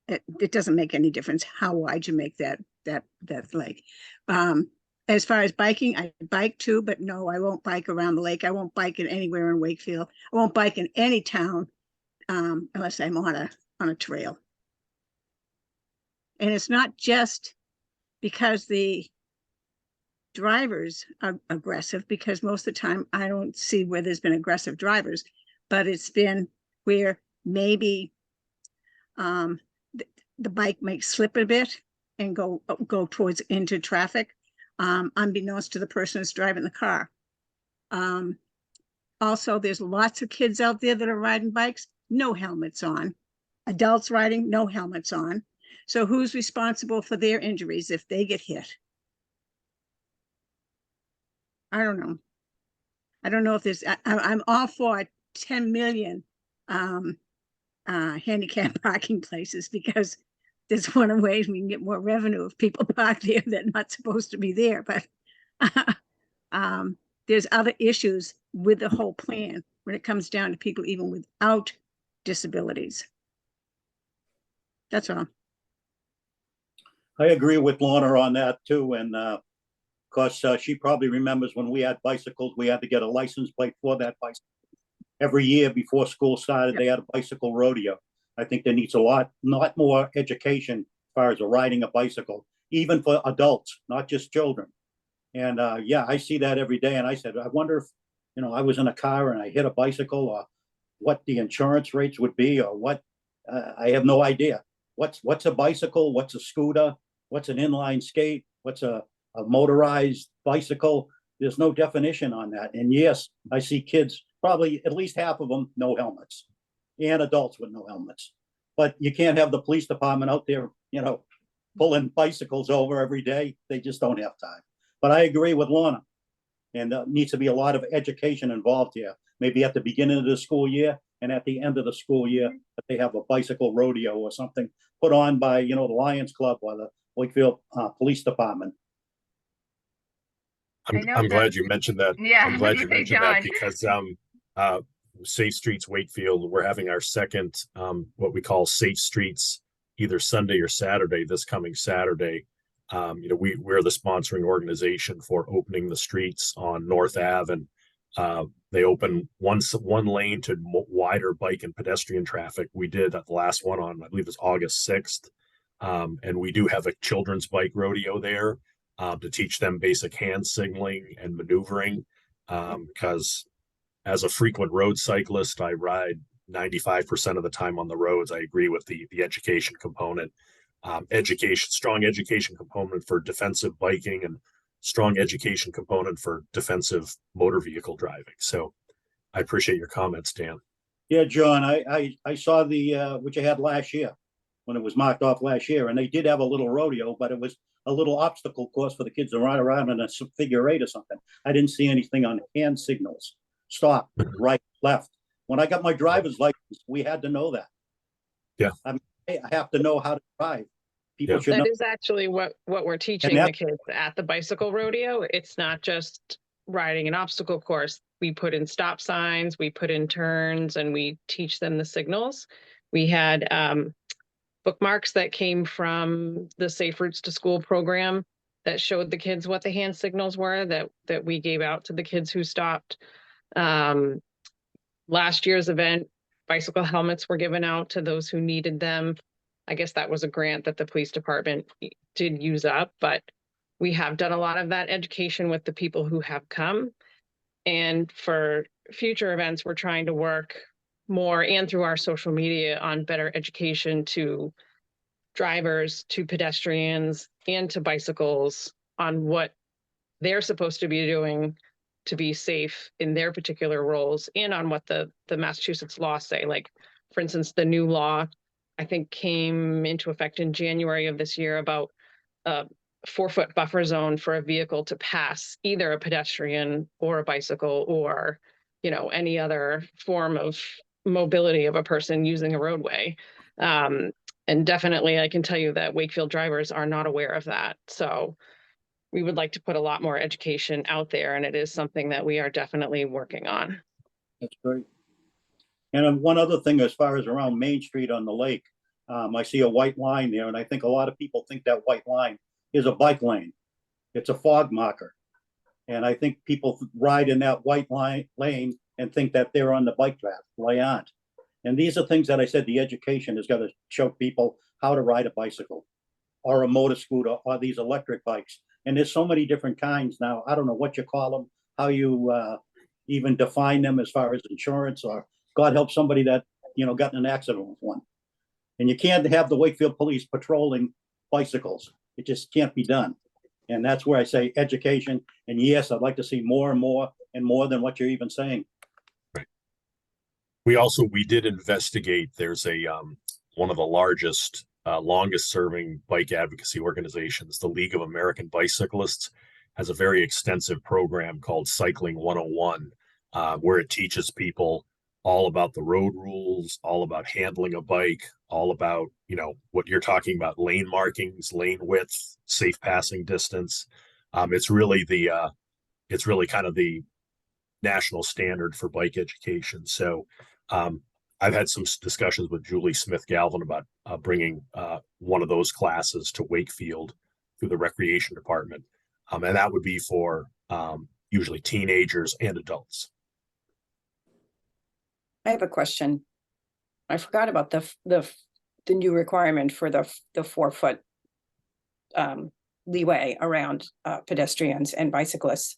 [SPEAKER 8] it doesn't make any difference how wide you make that lake. As far as biking, I bike too, but no, I won't bike around the lake. I won't bike it anywhere in Wakefield. I won't bike in any town unless I'm on a trail. And it's not just because the drivers are aggressive, because most of the time I don't see where there's been aggressive drivers, but it's been where maybe the bike might slip a bit and go towards into traffic, unbeknownst to the person who's driving the car. Also, there's lots of kids out there that are riding bikes, no helmets on. Adults riding, no helmets on. So who's responsible for their injuries if they get hit? I don't know. I don't know if there's, I'm all for 10 million handicap parking places, because there's one of the ways we can get more revenue if people park there that are not supposed to be there. But there's other issues with the whole plan when it comes down to people even without disabilities. That's all.
[SPEAKER 6] I agree with Lorna on that too. And of course, she probably remembers when we had bicycles, we had to get a license plate for that bicycle. Every year before school started, they had a bicycle rodeo. I think there needs a lot more education as far as riding a bicycle, even for adults, not just children. And yeah, I see that every day. And I said, I wonder if, you know, I was in a car and I hit a bicycle, or what the insurance rates would be, or what. I have no idea. What's a bicycle? What's a scooter? What's an inline skate? What's a motorized bicycle? There's no definition on that. And yes, I see kids, probably at least half of them, no helmets, and adults with no helmets. But you can't have the police department out there, you know, pulling bicycles over every day. They just don't have time. But I agree with Lorna, and there needs to be a lot of education involved here. Maybe at the beginning of the school year and at the end of the school year, that they have a bicycle rodeo or something put on by, you know, the Lions Club or the Wakefield Police Department.
[SPEAKER 3] I'm glad you mentioned that.
[SPEAKER 5] Yeah,
[SPEAKER 3] I'm glad you mentioned that,
[SPEAKER 5] John.
[SPEAKER 3] because Safe Streets Wakefield, we're having our second what we call Safe Streets, either Sunday or Saturday, this coming Saturday. You know, we're the sponsoring organization for opening the streets on North Ave, and they open one lane to wider bike and pedestrian traffic. We did the last one on, I believe it's August 6th. And we do have a children's bike rodeo there to teach them basic hand signaling and maneuvering. Because as a frequent road cyclist, I ride 95% of the time on the roads. I agree with the education component. Strong education component for defensive biking, and strong education component for defensive motor vehicle driving. So I appreciate your comments, Dan.
[SPEAKER 6] Yeah, John, I saw the what you had last year when it was marked off last year, and they did have a little rodeo, but it was a little obstacle course for the kids to ride around in a figure eight or something. I didn't see anything on hand signals, stop, right, left. When I got my driver's license, we had to know that.
[SPEAKER 3] Yeah.
[SPEAKER 6] I have to know how to drive. People should know.
[SPEAKER 4] That is actually what we're teaching the kids at the bicycle rodeo. It's not just riding an obstacle course. We put in stop signs, we put in turns, and we teach them the signals. We had bookmarks that came from the Safe Routes to School program that showed the kids what the hand signals were that we gave out to the kids who stopped. Last year's event, bicycle helmets were given out to those who needed them. I guess that was a grant that the police department did use up, but we have done a lot of that education with the people who have come. And for future events, we're trying to work more and through our social media on better education to drivers, to pedestrians, and to bicycles on what they're supposed to be doing to be safe in their particular roles, and on what the Massachusetts laws say. Like, for instance, the new law, I think, came into effect in January of this year about a 4-foot buffer zone for a vehicle to pass either a pedestrian or a bicycle, or, you know, any other form of mobility of a person using a roadway. And definitely, I can tell you that Wakefield drivers are not aware of that. So we would like to put a lot more education out there, and it is something that we are definitely working on.
[SPEAKER 6] That's great. And one other thing, as far as around Main Street on the lake, I see a white line there, and I think a lot of people think that white line is a bike lane. It's a fog marker. And I think people ride in that white lane and think that they're on the bike path. Well, they aren't. And these are things that I said the education has got to show people how to ride a bicycle or a motor scooter or these electric bikes. And there's so many different kinds now. I don't know what you call them, how you even define them as far as insurance, or God help somebody that, got in an accident with one. And you can't have the Wakefield police patrolling bicycles. It just can't be done. And that's where I say education. And yes, I'd like to see more and more and more than what you're even saying.
[SPEAKER 3] Right. We did investigate. There's a one of the largest, longest serving bike advocacy organizations, the League of American Bicyclists, has a very extensive program called Cycling 101, where it teaches people all about the road rules, all about handling a bike, all about, what you're talking about, lane markings, lane width, safe passing distance. It's really kind of the national standard for bike education. So I've had some discussions with Julie Smith Galvin about bringing one of those classes to Wakefield through the recreation department. And that would be for usually teenagers and adults.
[SPEAKER 7] I have a question. I forgot about the new requirement for the 4-foot leeway around pedestrians and bicyclists.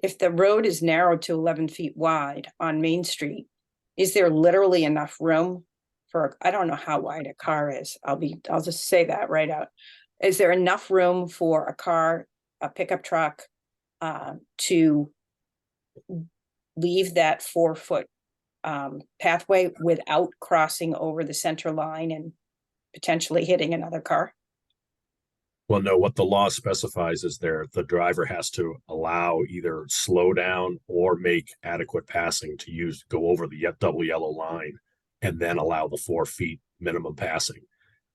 [SPEAKER 7] If the road is narrowed to 11 feet wide on Main Street, is there literally enough room for, I don't know how wide a car is. I'll just say that right out. Is there enough room for a car, a pickup truck, to leave that 4-foot pathway without crossing over the center line and potentially hitting another car?
[SPEAKER 3] Well, no, what the law specifies is the driver has to allow either slow down or make adequate passing to go over the double yellow line, and then allow the 4 feet minimum passing.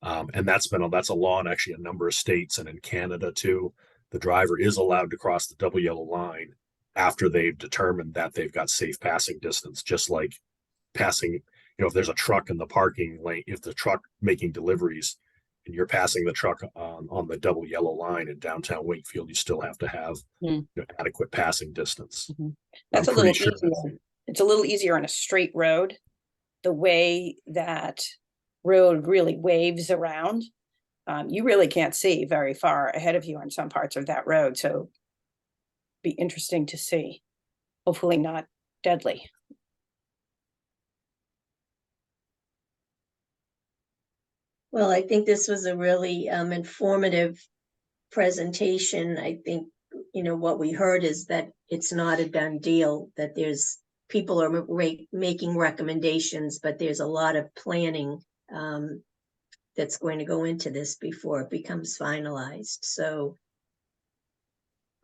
[SPEAKER 3] And that's a law in actually a number of states, and in Canada too. The driver is allowed to cross the double yellow line after they've determined that they've got safe passing distance, just like passing, if there's a truck in the parking lane, if the truck making deliveries and you're passing the truck on the double yellow line in downtown Wakefield, you still have to have adequate passing distance.
[SPEAKER 7] Mm-hmm. That's a little easier. It's a little easier on a straight road. The way that road really waves around, you really can't see very far ahead of you on some parts of that road. So be interesting to see. Hopefully not deadly.
[SPEAKER 1] Well, I think this was a really informative presentation. I think, what we heard is that it's not a done deal, that people are making recommendations, but there's a lot of planning that's going to go into this before it becomes finalized. So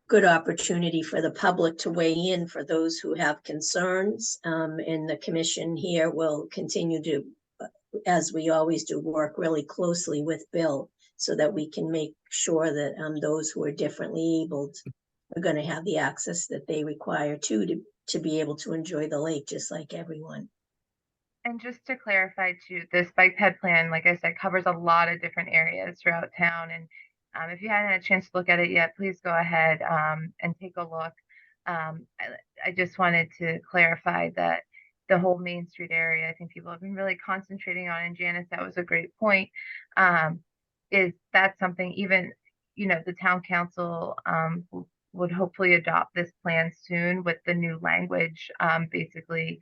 [SPEAKER 1] good opportunity for the public to weigh in for those who have concerns. And the commission here will continue to, as we always do, work really closely with Bill so that we can make sure that those who are differently abled are going to have the access that they require to be able to enjoy the lake just like everyone.
[SPEAKER 5] And just to clarify too, this bike ped plan, like I said, covers a lot of different areas throughout town. And if you hadn't had a chance to look at it yet, please go ahead and take a look. I just wanted to clarify that the whole Main Street area, I think people have been really concentrating on, and Janice, that was a great point, is that something even, the town council would hopefully adopt this plan soon with the new language, basically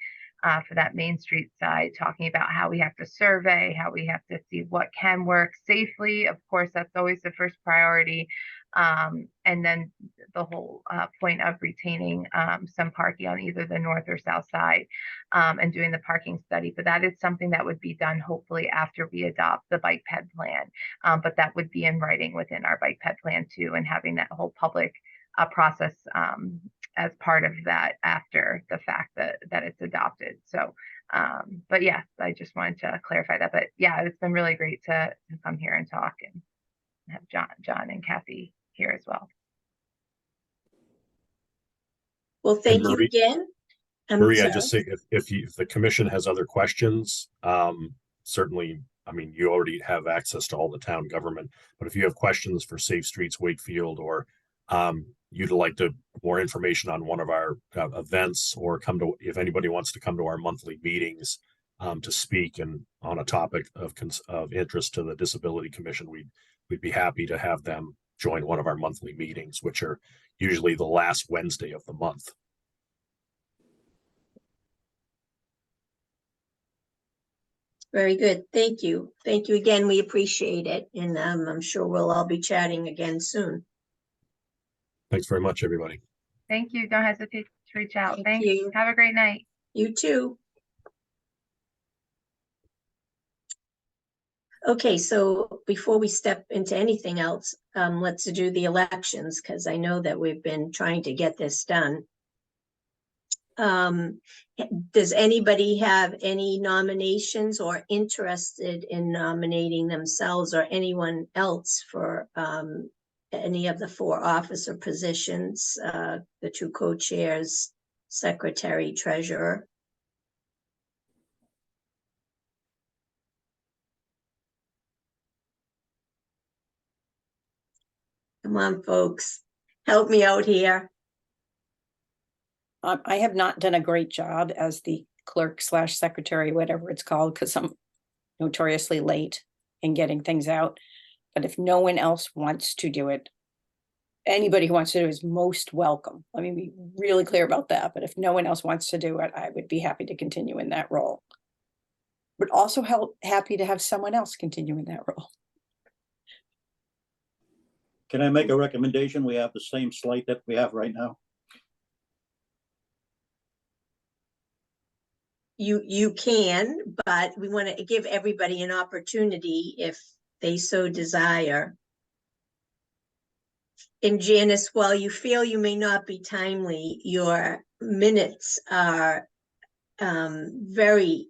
[SPEAKER 5] for that Main Street side, talking about how we have to survey, how we have to see what can work safely. Of course, that's always the first priority. And then the whole point of retaining some parking on either the north or south side and doing the parking study. But that is something that would be done hopefully after we adopt the bike ped plan. But that would be in writing within our bike ped plan too, and having that whole public process as part of that after the fact that it's adopted. So, but yeah, I just wanted to clarify that. But yeah, it's been really great to come here and talk and have John and Kathy here as well.
[SPEAKER 1] Well, thank you again.
[SPEAKER 3] Marie, I just say if the commission has other questions, certainly, I mean, you already have access to all the town government, but if you have questions for Safe Streets Wakefield, or you'd like more information on one of our events, or if anybody wants to come to our monthly meetings to speak and on a topic of interest to the Disability Commission, we'd be happy to have them join one of our monthly meetings, which are usually the last Wednesday of the month.
[SPEAKER 1] Very good. Thank you. Thank you again. We appreciate it. And I'm sure we'll all be chatting again soon.
[SPEAKER 3] Thanks very much, everybody.
[SPEAKER 5] Thank you. Don't hesitate to reach out.
[SPEAKER 1] Thank
[SPEAKER 5] Thanks.
[SPEAKER 1] you.
[SPEAKER 5] Have a great night.
[SPEAKER 1] You too. Okay, so before we step into anything else, let's do the elections, because I know that we've been trying to get this done. Does anybody have any nominations or interested in nominating themselves or anyone else for any of the 4 officer positions, the 2 co-chairs, secretary, treasurer? Come on, folks, help me out here.
[SPEAKER 7] I have not done a great job as the clerk / secretary, whatever it's called, because I'm notoriously late in getting things out. But if no one else wants to do it, anybody who wants to do it is most welcome. Let me be really clear about that. But if no one else wants to do it, I would be happy to continue in that role. But also happy to have someone else continue in that role.
[SPEAKER 6] Can I make a recommendation? We have the same slate that we have right now.
[SPEAKER 1] You can, but we want to give everybody an opportunity if they so desire. And Janice, while you feel you may not be timely, your minutes are very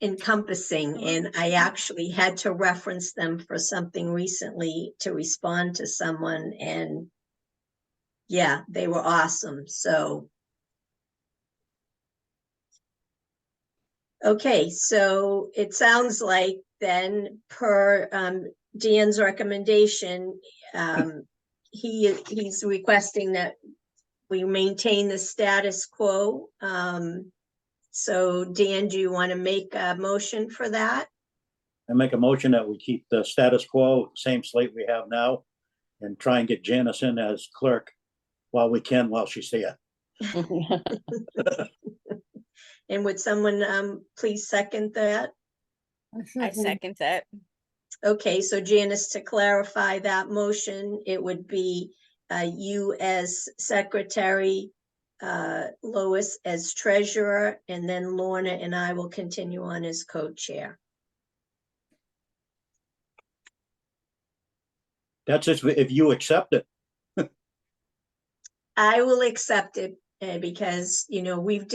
[SPEAKER 1] encompassing, and I actually had to reference them for something recently to respond to someone, and yeah, they were awesome. So okay, so it sounds like then per Dan's recommendation, he's requesting that we maintain the status quo. So Dan, do you want to make a motion for that?
[SPEAKER 6] I make a motion that we keep the status quo, same slate we have now, and try and get Janice in as clerk while we can, while she's here.
[SPEAKER 1] And would someone please second that?
[SPEAKER 9] I second that.
[SPEAKER 1] Okay, so Janice, to clarify that motion, it would be you as secretary, Lois as treasurer, and then Lorna and I will continue on as co-chair.
[SPEAKER 6] That's just if you accept it.
[SPEAKER 1] I will accept it because, you know, we've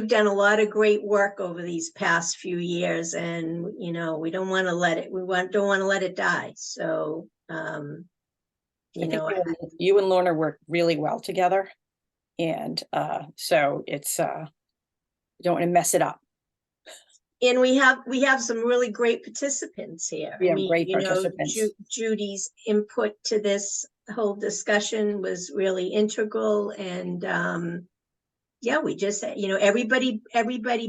[SPEAKER 1] done a lot of great work over these past few years, and, you know, we don't want to let it, don't want to let it die. So, you know,
[SPEAKER 7] you and Lorna work really well together. And so it's, you don't want to mess it up.
[SPEAKER 1] and we have some really great participants here.
[SPEAKER 7] We have
[SPEAKER 1] I mean,
[SPEAKER 7] great
[SPEAKER 1] you know,
[SPEAKER 7] participants.
[SPEAKER 1] Judy's input to this whole discussion was really integral, and yeah, we just, you know, everybody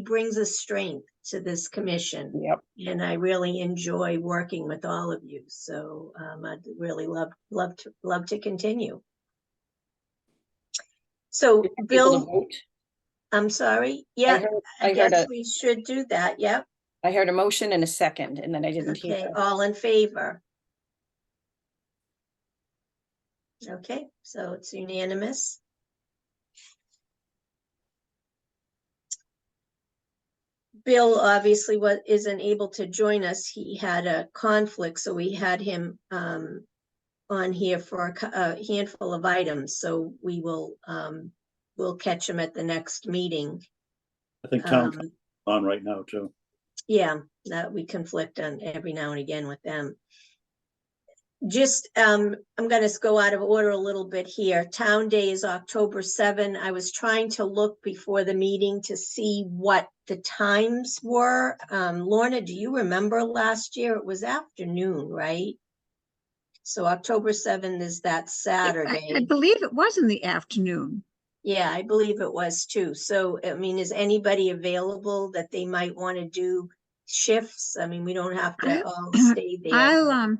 [SPEAKER 1] brings a strength to this commission.
[SPEAKER 7] Yep.
[SPEAKER 1] And I really enjoy working with all of you. So I'd really love to continue. So Bill, I'm sorry. Yeah, I guess we should do that. Yep.
[SPEAKER 7] I heard a motion and a second, and then I didn't hear.
[SPEAKER 1] Okay, all in favor? Okay, so it's unanimous. Bill obviously isn't able to join us. He had a conflict, so we had him on here for a handful of items. So we will we'll catch him at the next meeting.
[SPEAKER 6] I think Tom's on right now too.
[SPEAKER 1] Yeah, that we conflict on every now and again with them. Just, I'm going to go out of order a little bit here. Town Day is October 7. I was trying to look before the meeting to see what the times were. Lorna, do you remember last year? It was afternoon, right? So October 7th is that Saturday.
[SPEAKER 8] I believe it was in the afternoon.
[SPEAKER 1] Yeah, I believe it was too. So, I mean, is anybody available that they might want to do shifts? I mean, we don't have to all stay there.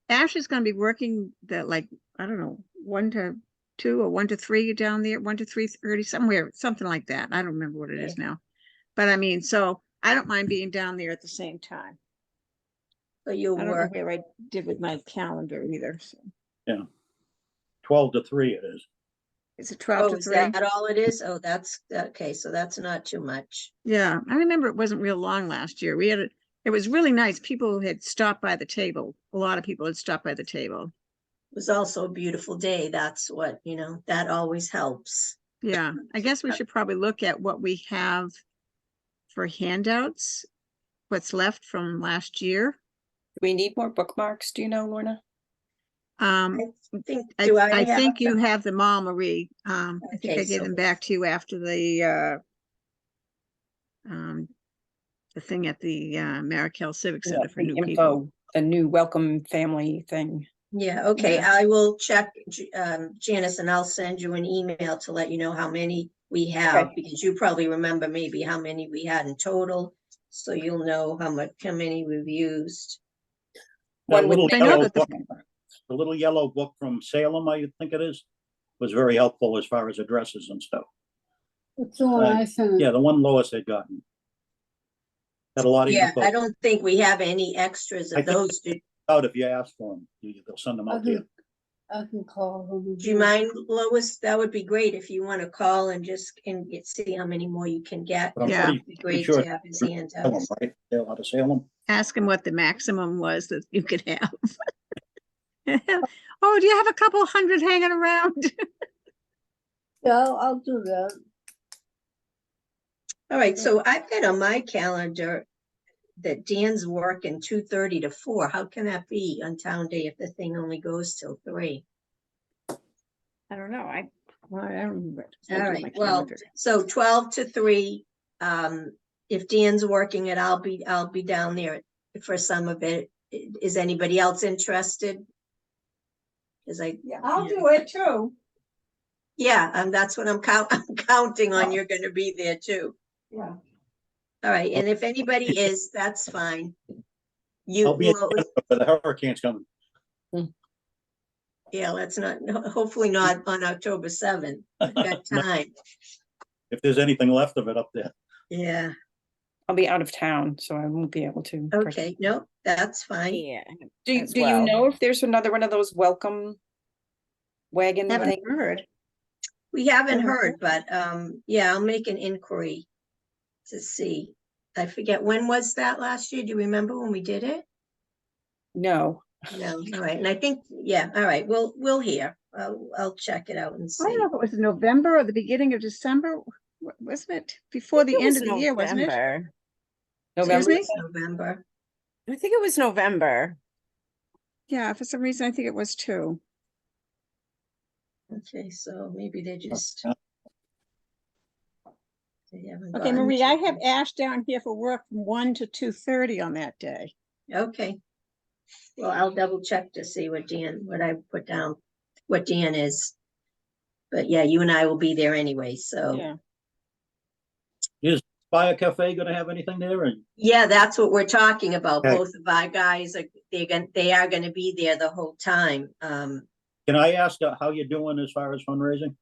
[SPEAKER 8] Ash is gonna be working like, I don't know, 1 to 2 or 1 to 3 down there, 1 to 3:30, somewhere, something like that. I don't remember what it is now. But I mean, so I don't mind being down there at the same time.
[SPEAKER 1] So you'll
[SPEAKER 8] I don't know
[SPEAKER 1] work.
[SPEAKER 8] where I did with my calendar either, so.
[SPEAKER 6] 12 to 3 it is.
[SPEAKER 8] Is it 12
[SPEAKER 1] Oh,
[SPEAKER 8] to
[SPEAKER 1] is
[SPEAKER 8] 3?
[SPEAKER 1] that all it is? Oh, that's, okay, so that's not too much.
[SPEAKER 8] Yeah, I remember it wasn't real long last year. It was really nice. People had stopped by the table. A lot of people had stopped by the table.
[SPEAKER 1] It was also a beautiful day. That's what, that always helps.
[SPEAKER 8] Yeah, I guess we should probably look at what we have for handouts, what's left from last year.
[SPEAKER 7] Do we need more bookmarks? Do you know, Lorna?
[SPEAKER 8] Um,
[SPEAKER 1] I think,
[SPEAKER 8] I,
[SPEAKER 1] do I
[SPEAKER 8] I
[SPEAKER 1] have
[SPEAKER 8] think you
[SPEAKER 1] them?
[SPEAKER 8] have them all, Marie. I think
[SPEAKER 1] Okay,
[SPEAKER 8] I gave
[SPEAKER 1] so-
[SPEAKER 8] them back to you after the thing at the Marikell Civic
[SPEAKER 7] Yeah,
[SPEAKER 8] Center for
[SPEAKER 7] the
[SPEAKER 8] new people.
[SPEAKER 7] info, the new welcome family thing.
[SPEAKER 1] Yeah, okay,
[SPEAKER 8] Yeah.
[SPEAKER 1] I will check, Janice, and I'll send you an email to let you know how many we have,
[SPEAKER 7] Okay.
[SPEAKER 1] because you probably remember maybe how many we had in total. So you'll know how many we've used.
[SPEAKER 6] That
[SPEAKER 7] One with
[SPEAKER 6] little
[SPEAKER 8] I know
[SPEAKER 6] yellow
[SPEAKER 8] that the-
[SPEAKER 6] book, the little yellow book from Salem, I think it is, was very helpful as far as addresses and stuff.
[SPEAKER 10] That's the one I sent.
[SPEAKER 6] Yeah, the one Lois had gotten. Had a lot of
[SPEAKER 1] Yeah,
[SPEAKER 6] info.
[SPEAKER 1] I don't think we have any extras
[SPEAKER 6] I
[SPEAKER 1] of
[SPEAKER 6] think-
[SPEAKER 1] those. Do
[SPEAKER 6] Out if you ask for them, they'll send them out to you.
[SPEAKER 10] I can call them.
[SPEAKER 1] you mind, Lois? That would be great if you want to call and see how many more you can get.
[SPEAKER 6] But I'm
[SPEAKER 8] Yeah.
[SPEAKER 6] pretty,
[SPEAKER 1] It'd be
[SPEAKER 6] pretty
[SPEAKER 1] great
[SPEAKER 6] sure
[SPEAKER 1] to have his
[SPEAKER 6] Salem,
[SPEAKER 1] handouts.
[SPEAKER 6] right? They're out of Salem.
[SPEAKER 8] Ask him what the maximum was that you could have. Oh, do you have a couple hundred hanging around?
[SPEAKER 10] Yeah, I'll do that.
[SPEAKER 1] All right, so I've got on my calendar that Dan's working 2:30 to 4. How can that be on town day if the thing only goes till 3?
[SPEAKER 8] I don't know. I don't remember.
[SPEAKER 1] All right, well, so 12 to 3. If Dan's working it, I'll be down there for some of it. Is anybody else interested?
[SPEAKER 8] I'll do it too.
[SPEAKER 1] Yeah, that's what I'm counting on. You're gonna be there too.
[SPEAKER 8] Yeah.
[SPEAKER 1] All right, and if anybody is, that's fine.
[SPEAKER 6] I'll be in
[SPEAKER 1] Lois,
[SPEAKER 6] Canada, but the hurricane's coming.
[SPEAKER 1] yeah, let's not, hopefully not on October 7th. We've got
[SPEAKER 6] No.
[SPEAKER 1] time.
[SPEAKER 6] If there's anything left of it up there.
[SPEAKER 1] Yeah,
[SPEAKER 7] I'll be out of town, so I won't be able to.
[SPEAKER 1] okay, no, that's fine.
[SPEAKER 9] Yeah.
[SPEAKER 7] Do
[SPEAKER 9] as
[SPEAKER 7] you
[SPEAKER 9] well.
[SPEAKER 7] know if there's another one of those welcome wagon
[SPEAKER 8] Haven't
[SPEAKER 7] things?
[SPEAKER 8] heard.
[SPEAKER 1] We haven't
[SPEAKER 8] Oh,
[SPEAKER 1] heard, but yeah, I'll make an inquiry to see. I forget, when was that last year? Do you remember when we did it?
[SPEAKER 7] No.
[SPEAKER 1] No, all right, and I think, yeah, all right, we'll hear. I'll check it out and
[SPEAKER 8] I don't
[SPEAKER 1] see.
[SPEAKER 8] know if it was November or the beginning of December. Wasn't it before the end of the year, wasn't it?
[SPEAKER 9] November.
[SPEAKER 8] Excuse
[SPEAKER 7] November?
[SPEAKER 8] me?
[SPEAKER 1] It's November.
[SPEAKER 9] I think it was November.
[SPEAKER 8] Yeah, for some reason I think it was too.
[SPEAKER 1] Okay, so maybe they just. they haven't
[SPEAKER 8] Okay,
[SPEAKER 1] gotten
[SPEAKER 8] Marie,
[SPEAKER 1] to
[SPEAKER 8] I
[SPEAKER 1] it.
[SPEAKER 8] have Ash down here for work from 1 to 2:30 on that day.
[SPEAKER 1] Okay. Well, I'll double check to see what I put down, what Dan is. But yeah, you and I will be there anyway, so.
[SPEAKER 8] Yeah.
[SPEAKER 6] Is Fire Cafe gonna have anything there? And
[SPEAKER 1] Yeah, that's what we're talking about.
[SPEAKER 6] Okay.
[SPEAKER 1] Both of our guys they are gonna be there the whole time.
[SPEAKER 6] can I ask how you're doing as far as fundraising?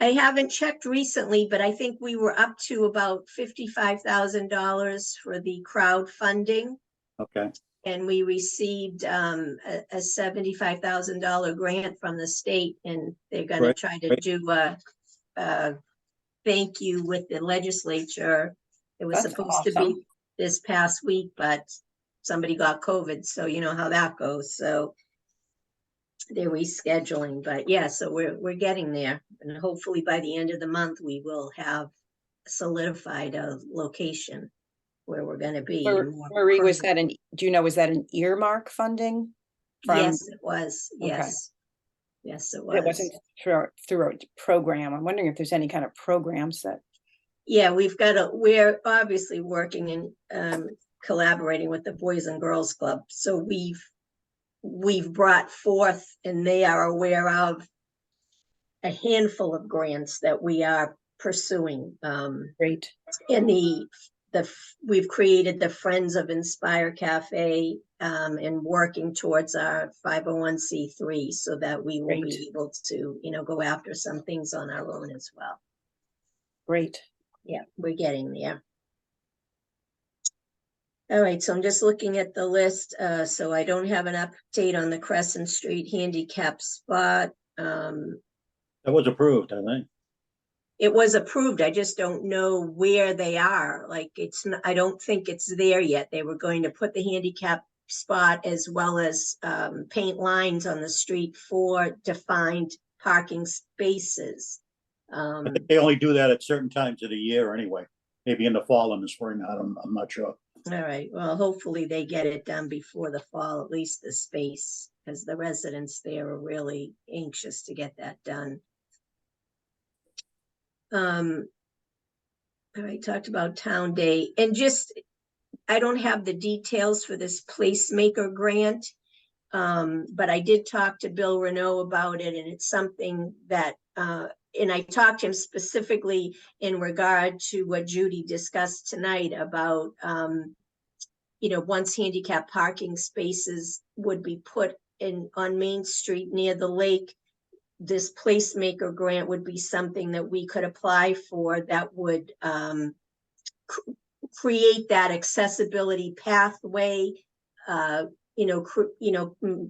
[SPEAKER 1] I haven't checked recently, but I think we were up to about $55,000 for the crowdfunding.
[SPEAKER 6] Okay,
[SPEAKER 1] And we received a $75,000 grant from the state, and they're gonna
[SPEAKER 6] Great,
[SPEAKER 1] try to
[SPEAKER 6] great.
[SPEAKER 1] do a thank you with the legislature. It was
[SPEAKER 7] That's
[SPEAKER 1] supposed to
[SPEAKER 7] awesome.
[SPEAKER 1] be this past week, but somebody got COVID, so you know how that goes, so they're rescheduling, but yeah, so we're getting there, and hopefully by the end of the month, we will have solidified a location where we're gonna be. and more
[SPEAKER 7] Marie, was
[SPEAKER 1] permanent.
[SPEAKER 7] do you know, was that an earmark funding? from-
[SPEAKER 1] Yes, it was,
[SPEAKER 7] Okay.
[SPEAKER 1] yes. Yes, it
[SPEAKER 7] It
[SPEAKER 1] was.
[SPEAKER 7] wasn't through a program. I'm wondering if there's any kind of programs that,
[SPEAKER 1] Yeah, we're obviously working and collaborating with the Boys and Girls Club. So we've brought forth, and they are aware of, a handful of grants that we are pursuing.
[SPEAKER 7] great.
[SPEAKER 1] In we've created the Friends of Inspire Cafe and working towards our 501c3 so that we will
[SPEAKER 7] Great.
[SPEAKER 1] be able to, go after some things on our own as well.
[SPEAKER 7] Great.
[SPEAKER 1] Yeah, we're getting there. All right, so I'm just looking at the list. So I don't have an update on the Crescent Street handicap spot.
[SPEAKER 6] That was approved, I think.
[SPEAKER 1] It was approved. I just don't know where they are. Like I don't think it's there yet. They were going to put the handicap spot as well as paint lines on the street for defined parking spaces.
[SPEAKER 6] I think they only do that at certain times of the year anyway. Maybe in the fall and the spring. I'm not sure.
[SPEAKER 1] All right, well, hopefully they get it done before the fall, at least the space, because the residents there are really anxious to get that done. All right, talked about Town Day, and just, I don't have the details for this placemaker grant, but I did talk to Bill Renault about it, and it's something that, and I talked to him specifically in regard to what Judy discussed tonight about, once handicap parking spaces would be put in on Main Street near the lake, this placemaker grant would be something that we could apply for that would create that accessibility pathway,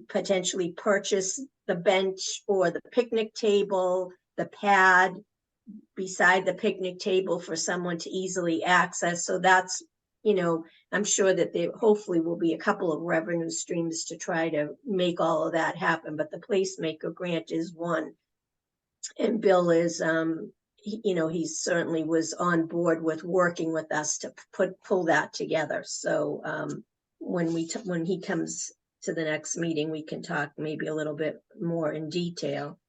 [SPEAKER 1] potentially purchase the bench or the picnic table, the pad beside the picnic table for someone to easily access. So that's, I'm sure that there hopefully will be a couple of revenue streams to try to make all of that happen, but the placemaker grant is one. And Bill is, he certainly was on board with working with us to pull that together. So when he comes to the next meeting, we can talk maybe a little bit more in detail.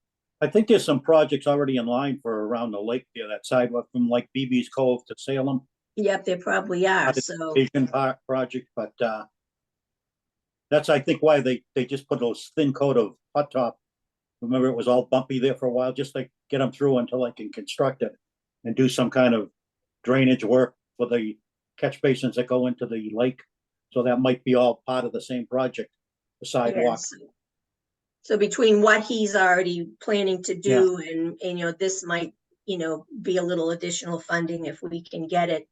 [SPEAKER 6] I think there's some projects already in line for around the lake there, that sidewalk from like BB's Cove to Salem.
[SPEAKER 1] Yep, there probably are. So
[SPEAKER 6] Vision Park project, but that's, I think, why they just put those thin coat of hot top. Remember, it was all bumpy there for a while, just to get them through until I can construct it and do some kind of drainage work for the catch basins that go into the lake. So that might be all part of the same project, the sidewalk.
[SPEAKER 1] yes. So between what he's already planning to do and this might, be a little additional funding if we can get it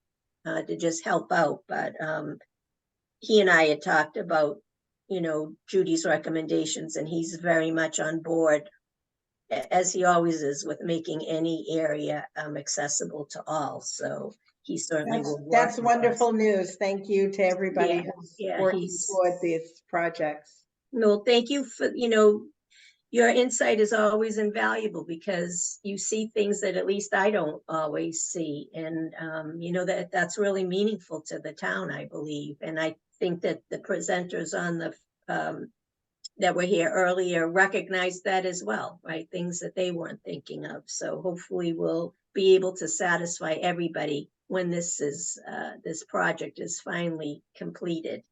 [SPEAKER 1] to just help out. But he and I had talked about, Judy's recommendations, and he's very much on board, as he always is, with making any area accessible to all. So he certainly will work.
[SPEAKER 2] That's wonderful news. Thank you to everybody who's working toward these projects.
[SPEAKER 1] No, thank you for, your insight is always invaluable because you see things that at least I don't always see. And, that's really meaningful to the town, I believe. And I think that the presenters on the, that were here earlier recognized that as well, right? Things that they weren't thinking of. So hopefully we'll be able to satisfy everybody when this project is finally completed.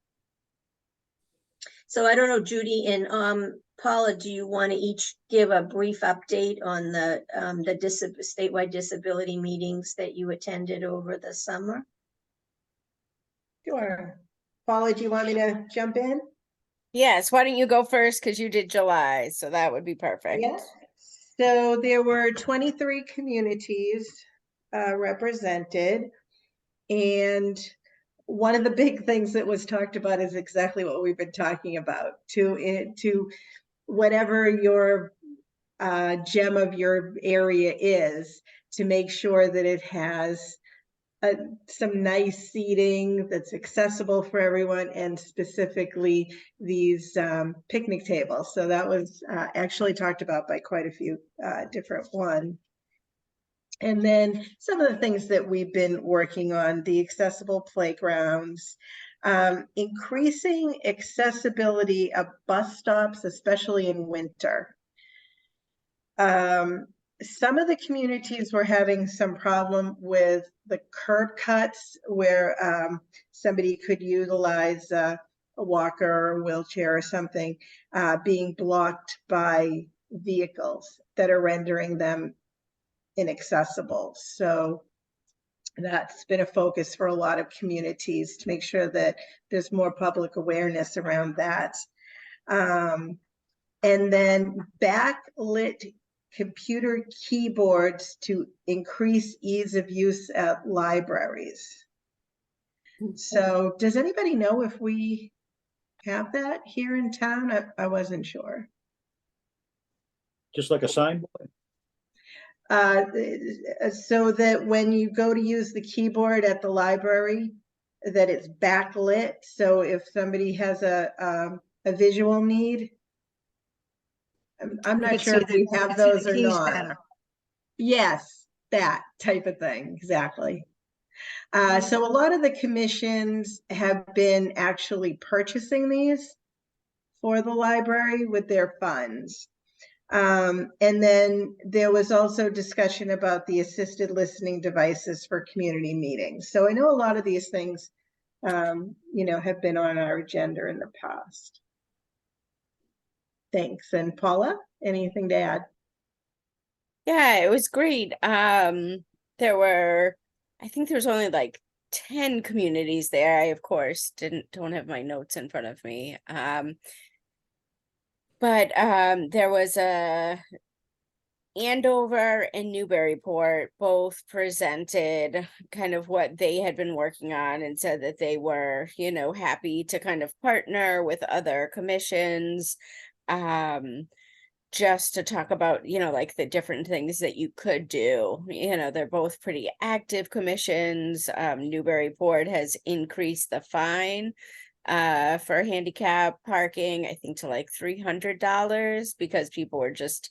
[SPEAKER 1] So I don't know, Judy and Paula, do you want to each give a brief update on the statewide disability meetings that you attended over the summer?
[SPEAKER 2] Sure. Paula, do you want me to jump in?
[SPEAKER 9] Yes, why don't you go first, because you did July, so that would be perfect.
[SPEAKER 2] Yeah. So there were 23 communities represented, and one of the big things that was talked about is exactly what we've been talking about, to whatever your gem of your area is, to make sure that it has some nice seating that's accessible for everyone, and specifically these picnic tables. So that was actually talked about by quite a few different ones. And then some of the things that we've been working on, the accessible playgrounds, increasing accessibility of bus stops, especially in winter. Some of the communities were having some problem with the curb cuts where somebody could utilize a walker or a wheelchair or something being blocked by vehicles that are rendering them inaccessible. So That's been a focus for a lot of communities to make sure that there's more public awareness around that. And then backlit computer keyboards to increase ease of use at libraries. So does anybody know if we have that here in town? I wasn't sure.
[SPEAKER 6] Just like a signboard.
[SPEAKER 2] So that when you go to use the keyboard at the library, that it's backlit. So if somebody has a visual need, I'm
[SPEAKER 8] You
[SPEAKER 2] not
[SPEAKER 8] could
[SPEAKER 2] sure
[SPEAKER 8] see
[SPEAKER 2] if we
[SPEAKER 8] the-
[SPEAKER 2] have
[SPEAKER 8] you could see
[SPEAKER 2] those
[SPEAKER 8] the
[SPEAKER 2] or
[SPEAKER 8] keys
[SPEAKER 2] not.
[SPEAKER 8] better.
[SPEAKER 2] Yes, that type of thing, exactly. So a lot of the commissions have been actually purchasing these for the library with their funds. And then there was also discussion about the assisted listening devices for community meetings. So I know a lot of these things, you know, have been on our agenda in the past. Thanks. And Paula, anything to add?
[SPEAKER 9] Yeah, it was great. There were, I think there was only like 10 communities there. I, of course, don't have my notes in front of me. But there was a Andover and Newburyport both presented kind of what they had been working on and said that they were, you know, happy to kind of partner with other commissions, just to talk about, you know, like the different things that you could do. You know, they're both pretty active commissions. Newburyport has increased the fine for handicap parking, I think to like $300 because people were just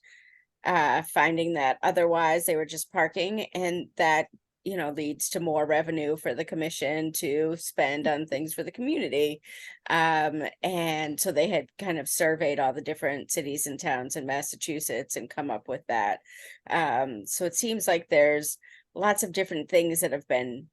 [SPEAKER 9] finding that otherwise they were just parking, and that, you know, leads to more revenue for the commission to spend on things for the community. And so they had kind of surveyed all the different cities and towns in Massachusetts and come up with that. So it seems like there's lots of different things that have been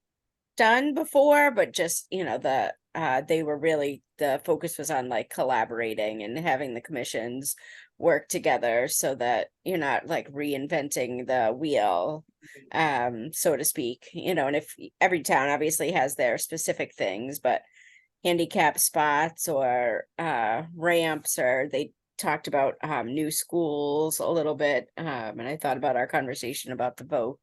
[SPEAKER 9] done before, but just, you know, they were really, the focus was on like collaborating and having the commissions work together so that you're not like reinventing the wheel, so to speak, you know. And if every town obviously has their specific things, but handicap spots or ramps, or they talked about new schools a little bit, and I thought about our conversation about the Voc.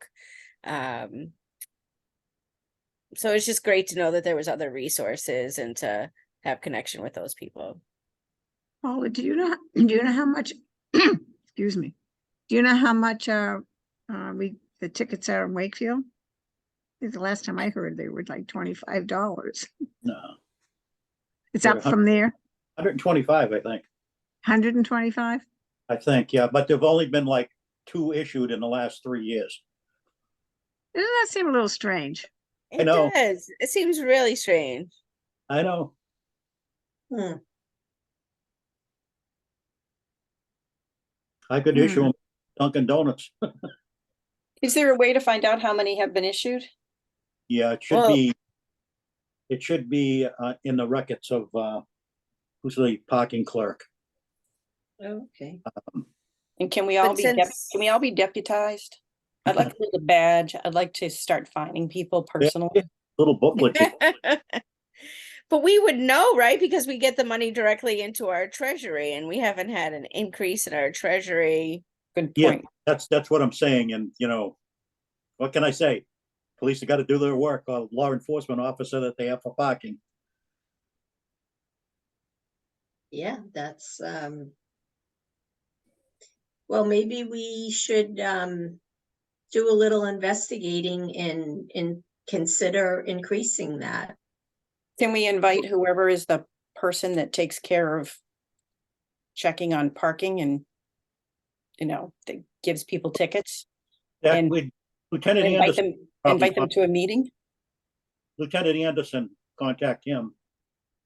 [SPEAKER 9] So it's just great to know that there was other resources and to have connection with those people.
[SPEAKER 8] Paula, do you know how much, excuse me, do you know how much the tickets are in Wakefield? I think the last time I heard they were like $25.
[SPEAKER 6] No,
[SPEAKER 8] It's
[SPEAKER 6] They're
[SPEAKER 8] up from there,
[SPEAKER 6] 125, I think.
[SPEAKER 8] 125?
[SPEAKER 6] I think, yeah, but there've only been like 2 issued in the last 3 years.
[SPEAKER 8] Doesn't that seem a little strange?
[SPEAKER 6] I know.
[SPEAKER 9] It does. It seems really strange.
[SPEAKER 6] I know.
[SPEAKER 2] Hmm.
[SPEAKER 6] I could issue them Dunkin' Donuts.
[SPEAKER 7] Is there a way to find out how many have been issued?
[SPEAKER 6] Yeah, it should be in the records of who's the parking clerk.
[SPEAKER 1] Okay.
[SPEAKER 7] And can we all
[SPEAKER 9] But
[SPEAKER 7] be,
[SPEAKER 9] since-
[SPEAKER 7] can we all be deputized? I'd like to hold a badge. I'd like to start finding people personally.
[SPEAKER 6] Little booklet.
[SPEAKER 9] But we would know, right? Because we get the money directly into our treasury, and we haven't had an increase in our treasury.
[SPEAKER 7] Good
[SPEAKER 6] Yeah,
[SPEAKER 7] point.
[SPEAKER 6] that's what I'm saying. And you know, what can I say? Police have got to do their work, or law enforcement officer that they have for parking.
[SPEAKER 1] Yeah, that's, well, maybe we should, do a little investigating and consider increasing that.
[SPEAKER 7] Can we invite whoever is the person that takes care of checking on parking and, you know, that gives people tickets?
[SPEAKER 6] That
[SPEAKER 7] And
[SPEAKER 6] would Lieutenant
[SPEAKER 7] Invite
[SPEAKER 6] Anderson,
[SPEAKER 7] them,
[SPEAKER 6] probably
[SPEAKER 7] invite them to a meeting?
[SPEAKER 6] Lieutenant Anderson, contact him.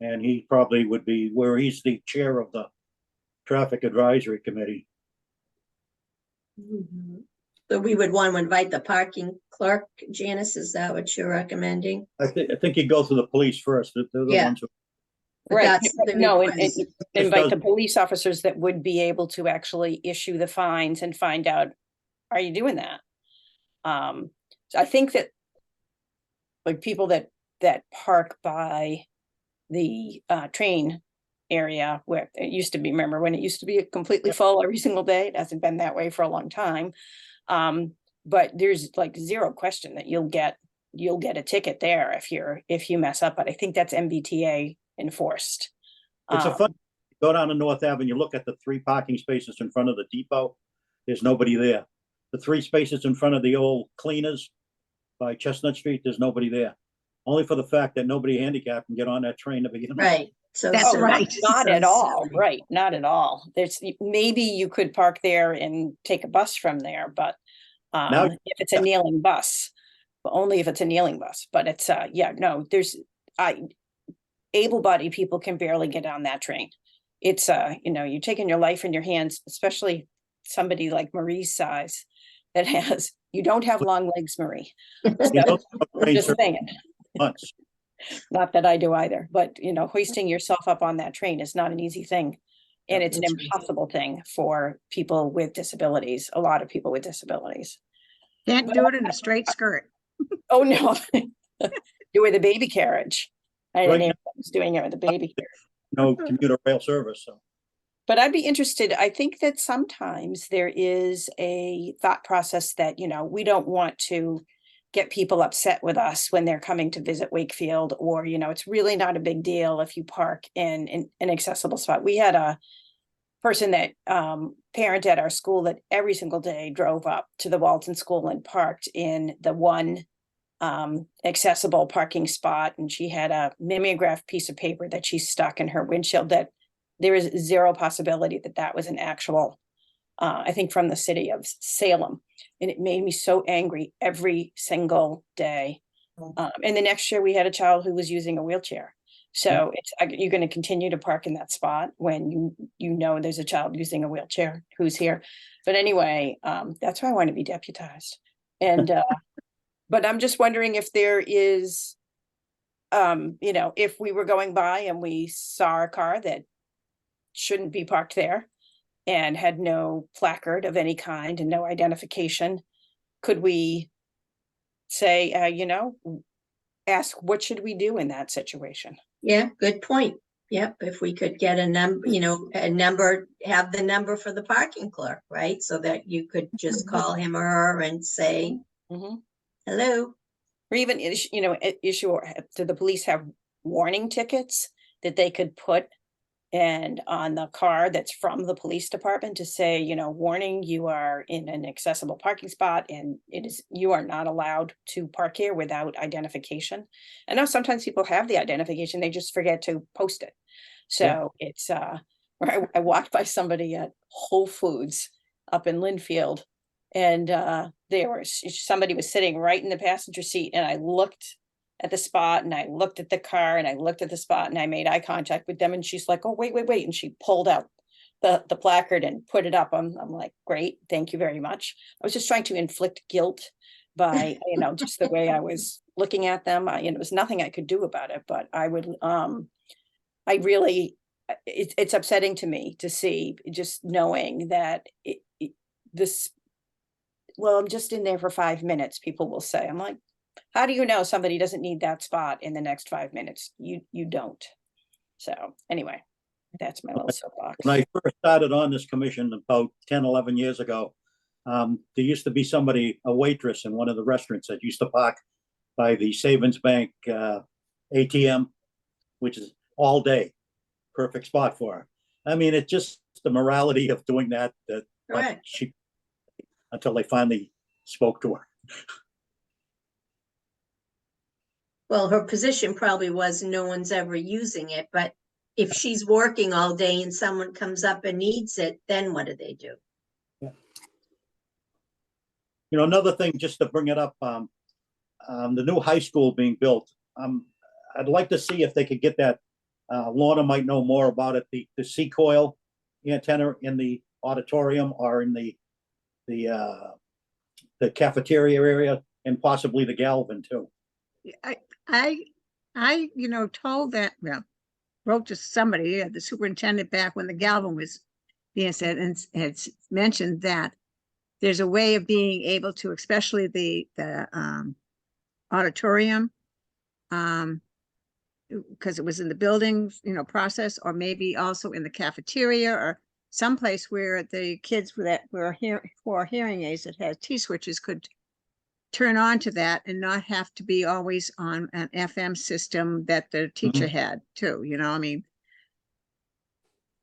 [SPEAKER 6] And he probably would be, where he's the chair of the Traffic Advisory Committee.
[SPEAKER 1] So we would want to invite the parking clerk. Janice, is that what you're recommending?
[SPEAKER 6] I think you go through the police first. They're the
[SPEAKER 1] Yeah.
[SPEAKER 6] ones who,
[SPEAKER 1] But
[SPEAKER 7] Right,
[SPEAKER 1] that's the
[SPEAKER 7] no,
[SPEAKER 1] request.
[SPEAKER 7] invite the
[SPEAKER 6] does-
[SPEAKER 7] police officers that would be able to actually issue the fines and find out, are you doing that? So I think that like people that park by the train area where it used to be, remember when it used to be completely full every single day? It hasn't been that way for a long time. But there's like zero question that you'll get a ticket there if you mess up, but I think that's MBTA enforced.
[SPEAKER 6] It's a fun, go down to North Avenue, look at the 3 parking spaces in front of the depot. There's nobody there. The 3 spaces in front of the old cleaners by Chestnut Street, there's nobody there. Only for the fact that nobody handicapped can get on that train to begin with.
[SPEAKER 1] Right. So
[SPEAKER 8] That's
[SPEAKER 7] Oh,
[SPEAKER 8] right.
[SPEAKER 7] Not
[SPEAKER 1] so
[SPEAKER 7] at all,
[SPEAKER 1] silly.
[SPEAKER 7] right, not at all. There's, maybe you could park there and take a bus from there, but
[SPEAKER 6] Now-
[SPEAKER 7] if it's a kneeling bus, only if it's a kneeling bus, but it's, yeah, no, able-bodied people can barely get on that train. It's, you're taking your life in your hands, especially somebody like Marie's size that has, you don't have long legs, Marie.
[SPEAKER 6] You
[SPEAKER 7] So,
[SPEAKER 6] don't have train
[SPEAKER 7] just
[SPEAKER 6] service
[SPEAKER 7] saying.
[SPEAKER 6] once.
[SPEAKER 7] Not that I do either, but hoisting yourself up on that train is not an easy thing. And
[SPEAKER 6] Yeah,
[SPEAKER 7] it's an
[SPEAKER 1] that's right.
[SPEAKER 7] impossible thing for people with disabilities, a lot of people with disabilities.
[SPEAKER 8] Can't do it in a straight skirt.
[SPEAKER 7] Oh, no. Do with a baby carriage. I
[SPEAKER 6] Right.
[SPEAKER 7] was doing it with a baby carriage.
[SPEAKER 6] No commuter rail service, so.
[SPEAKER 7] But I'd be interested, I think that sometimes there is a thought process that, we don't want to get people upset with us when they're coming to visit Wakefield, or, it's really not a big deal if you park in an accessible spot. We had a person that, parent at our school that every single day drove up to the Walton School and parked in the one accessible parking spot. And she had a mimeographed piece of paper that she stuck in her windshield that there is zero possibility that that was an actual, I think from the city of Salem. And it made me so angry every single day. And the next year we had a child who was using a wheelchair. So it's, you're going to continue to park in that spot when you know there's a child using a wheelchair who's here. But anyway, that's why I want to be deputized. And, but I'm just wondering if there is, if we were going by and we saw a car that shouldn't be parked there and had no placard of any kind and no identification, could we say, ask what should we do in that situation?
[SPEAKER 1] Yeah, good point. Yep, if we could get a number, have the number for the parking clerk, right? So that you could just call him or her and say,
[SPEAKER 7] Mhm.
[SPEAKER 1] hello.
[SPEAKER 7] Or even, do the police have warning tickets that they could put and on the car that's from the police department to say, warning, you are in an accessible parking spot and you are not allowed to park here without identification. I know sometimes people have the identification, they just forget to post it. So it's, I walked by somebody at Whole Foods up in Linfield, and somebody was sitting right in the passenger seat, and I looked at the spot and I looked at the car and I looked at the spot and I made eye contact with them, and she's like, oh, wait. And she pulled out the placard and put it up. I'm like, great, thank you very much. I was just trying to inflict guilt by, just the way I was looking at them. It was nothing I could do about it, but I would, I really, it's upsetting to me to see, just knowing that I'm just in there for 5 minutes, people will say. I'm like, how do you know somebody doesn't need that spot in the next 5 minutes? You don't. So anyway, that's my little soapbox.
[SPEAKER 6] When I first started on this commission about 10, 11 years ago, there used to be a waitress in one of the restaurants that used to park by the Savings Bank ATM, which is all day. Perfect spot for her. I mean, it's just the morality of doing that
[SPEAKER 1] Correct.
[SPEAKER 6] until they finally spoke to her.
[SPEAKER 1] Well, her position probably was no one's ever using it, but if she's working all day and someone comes up and needs it, then what do they do?
[SPEAKER 6] Yeah. Another thing, just to bring it up, the new high school being built, I'd like to see if they could get that, Lorna might know more about it, the C-coil antenna in the auditorium or in the cafeteria area, and possibly the Galvin too.
[SPEAKER 8] I told that, wrote to somebody, the superintendent, back when the Galvin was being said, and had mentioned that there's a way of being able to, especially the auditorium, because it was in the building, process, or maybe also in the cafeteria or someplace where the kids who are hearing aids that has T-switches could turn on to that and not have to be always on an FM system that the teacher had too, I mean.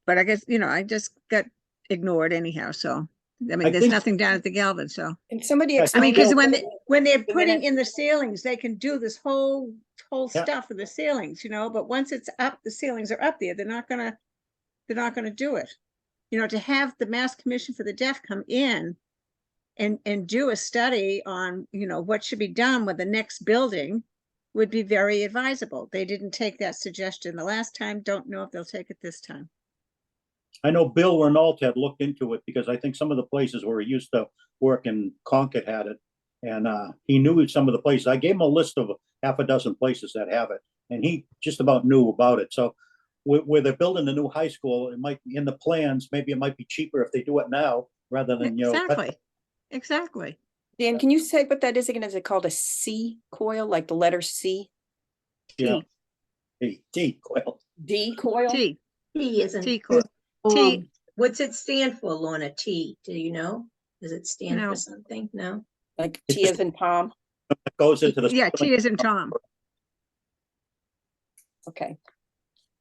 [SPEAKER 8] But I guess, I just got ignored anyhow, so, I mean,
[SPEAKER 6] I
[SPEAKER 8] there's
[SPEAKER 6] think-
[SPEAKER 8] nothing down at the Galvin, so.
[SPEAKER 7] Can somebody
[SPEAKER 6] I
[SPEAKER 8] I mean,
[SPEAKER 7] explain?
[SPEAKER 8] because
[SPEAKER 7] that?
[SPEAKER 8] when they're
[SPEAKER 7] the
[SPEAKER 8] putting
[SPEAKER 7] minute-
[SPEAKER 8] in the ceilings, they can do this whole
[SPEAKER 6] Yeah.
[SPEAKER 8] stuff with the ceilings, but once it's up, the ceilings are up there, they're not gonna do it. To have the Mass Commission for the Deaf come in and do a study on, what should be done with the next building would be very advisable. They didn't take that suggestion the last time, don't know if they'll take it this time.
[SPEAKER 6] I know Bill Renault had looked into it because I think some of the places where he used to work in Concord had it. And he knew some of the places. I gave him a list of half a dozen places that have it, and he just about knew about it. So where they're building the new high school, it might be in the plans. Maybe it might be cheaper if they do it now rather than,
[SPEAKER 8] Exactly.
[SPEAKER 7] Dan, can you say what that is again? Is it called a C coil, like the letter C?
[SPEAKER 6] Yeah. T coil.
[SPEAKER 7] D coil?
[SPEAKER 8] T,
[SPEAKER 1] T isn't,
[SPEAKER 8] T coil. T,
[SPEAKER 1] what's it stand for, Lorna? T, do you know? Does it stand
[SPEAKER 8] No.
[SPEAKER 1] for something? No?
[SPEAKER 7] Like T as in Tom?
[SPEAKER 6] It goes into the.
[SPEAKER 8] yeah, T is in Tom.
[SPEAKER 7] Okay.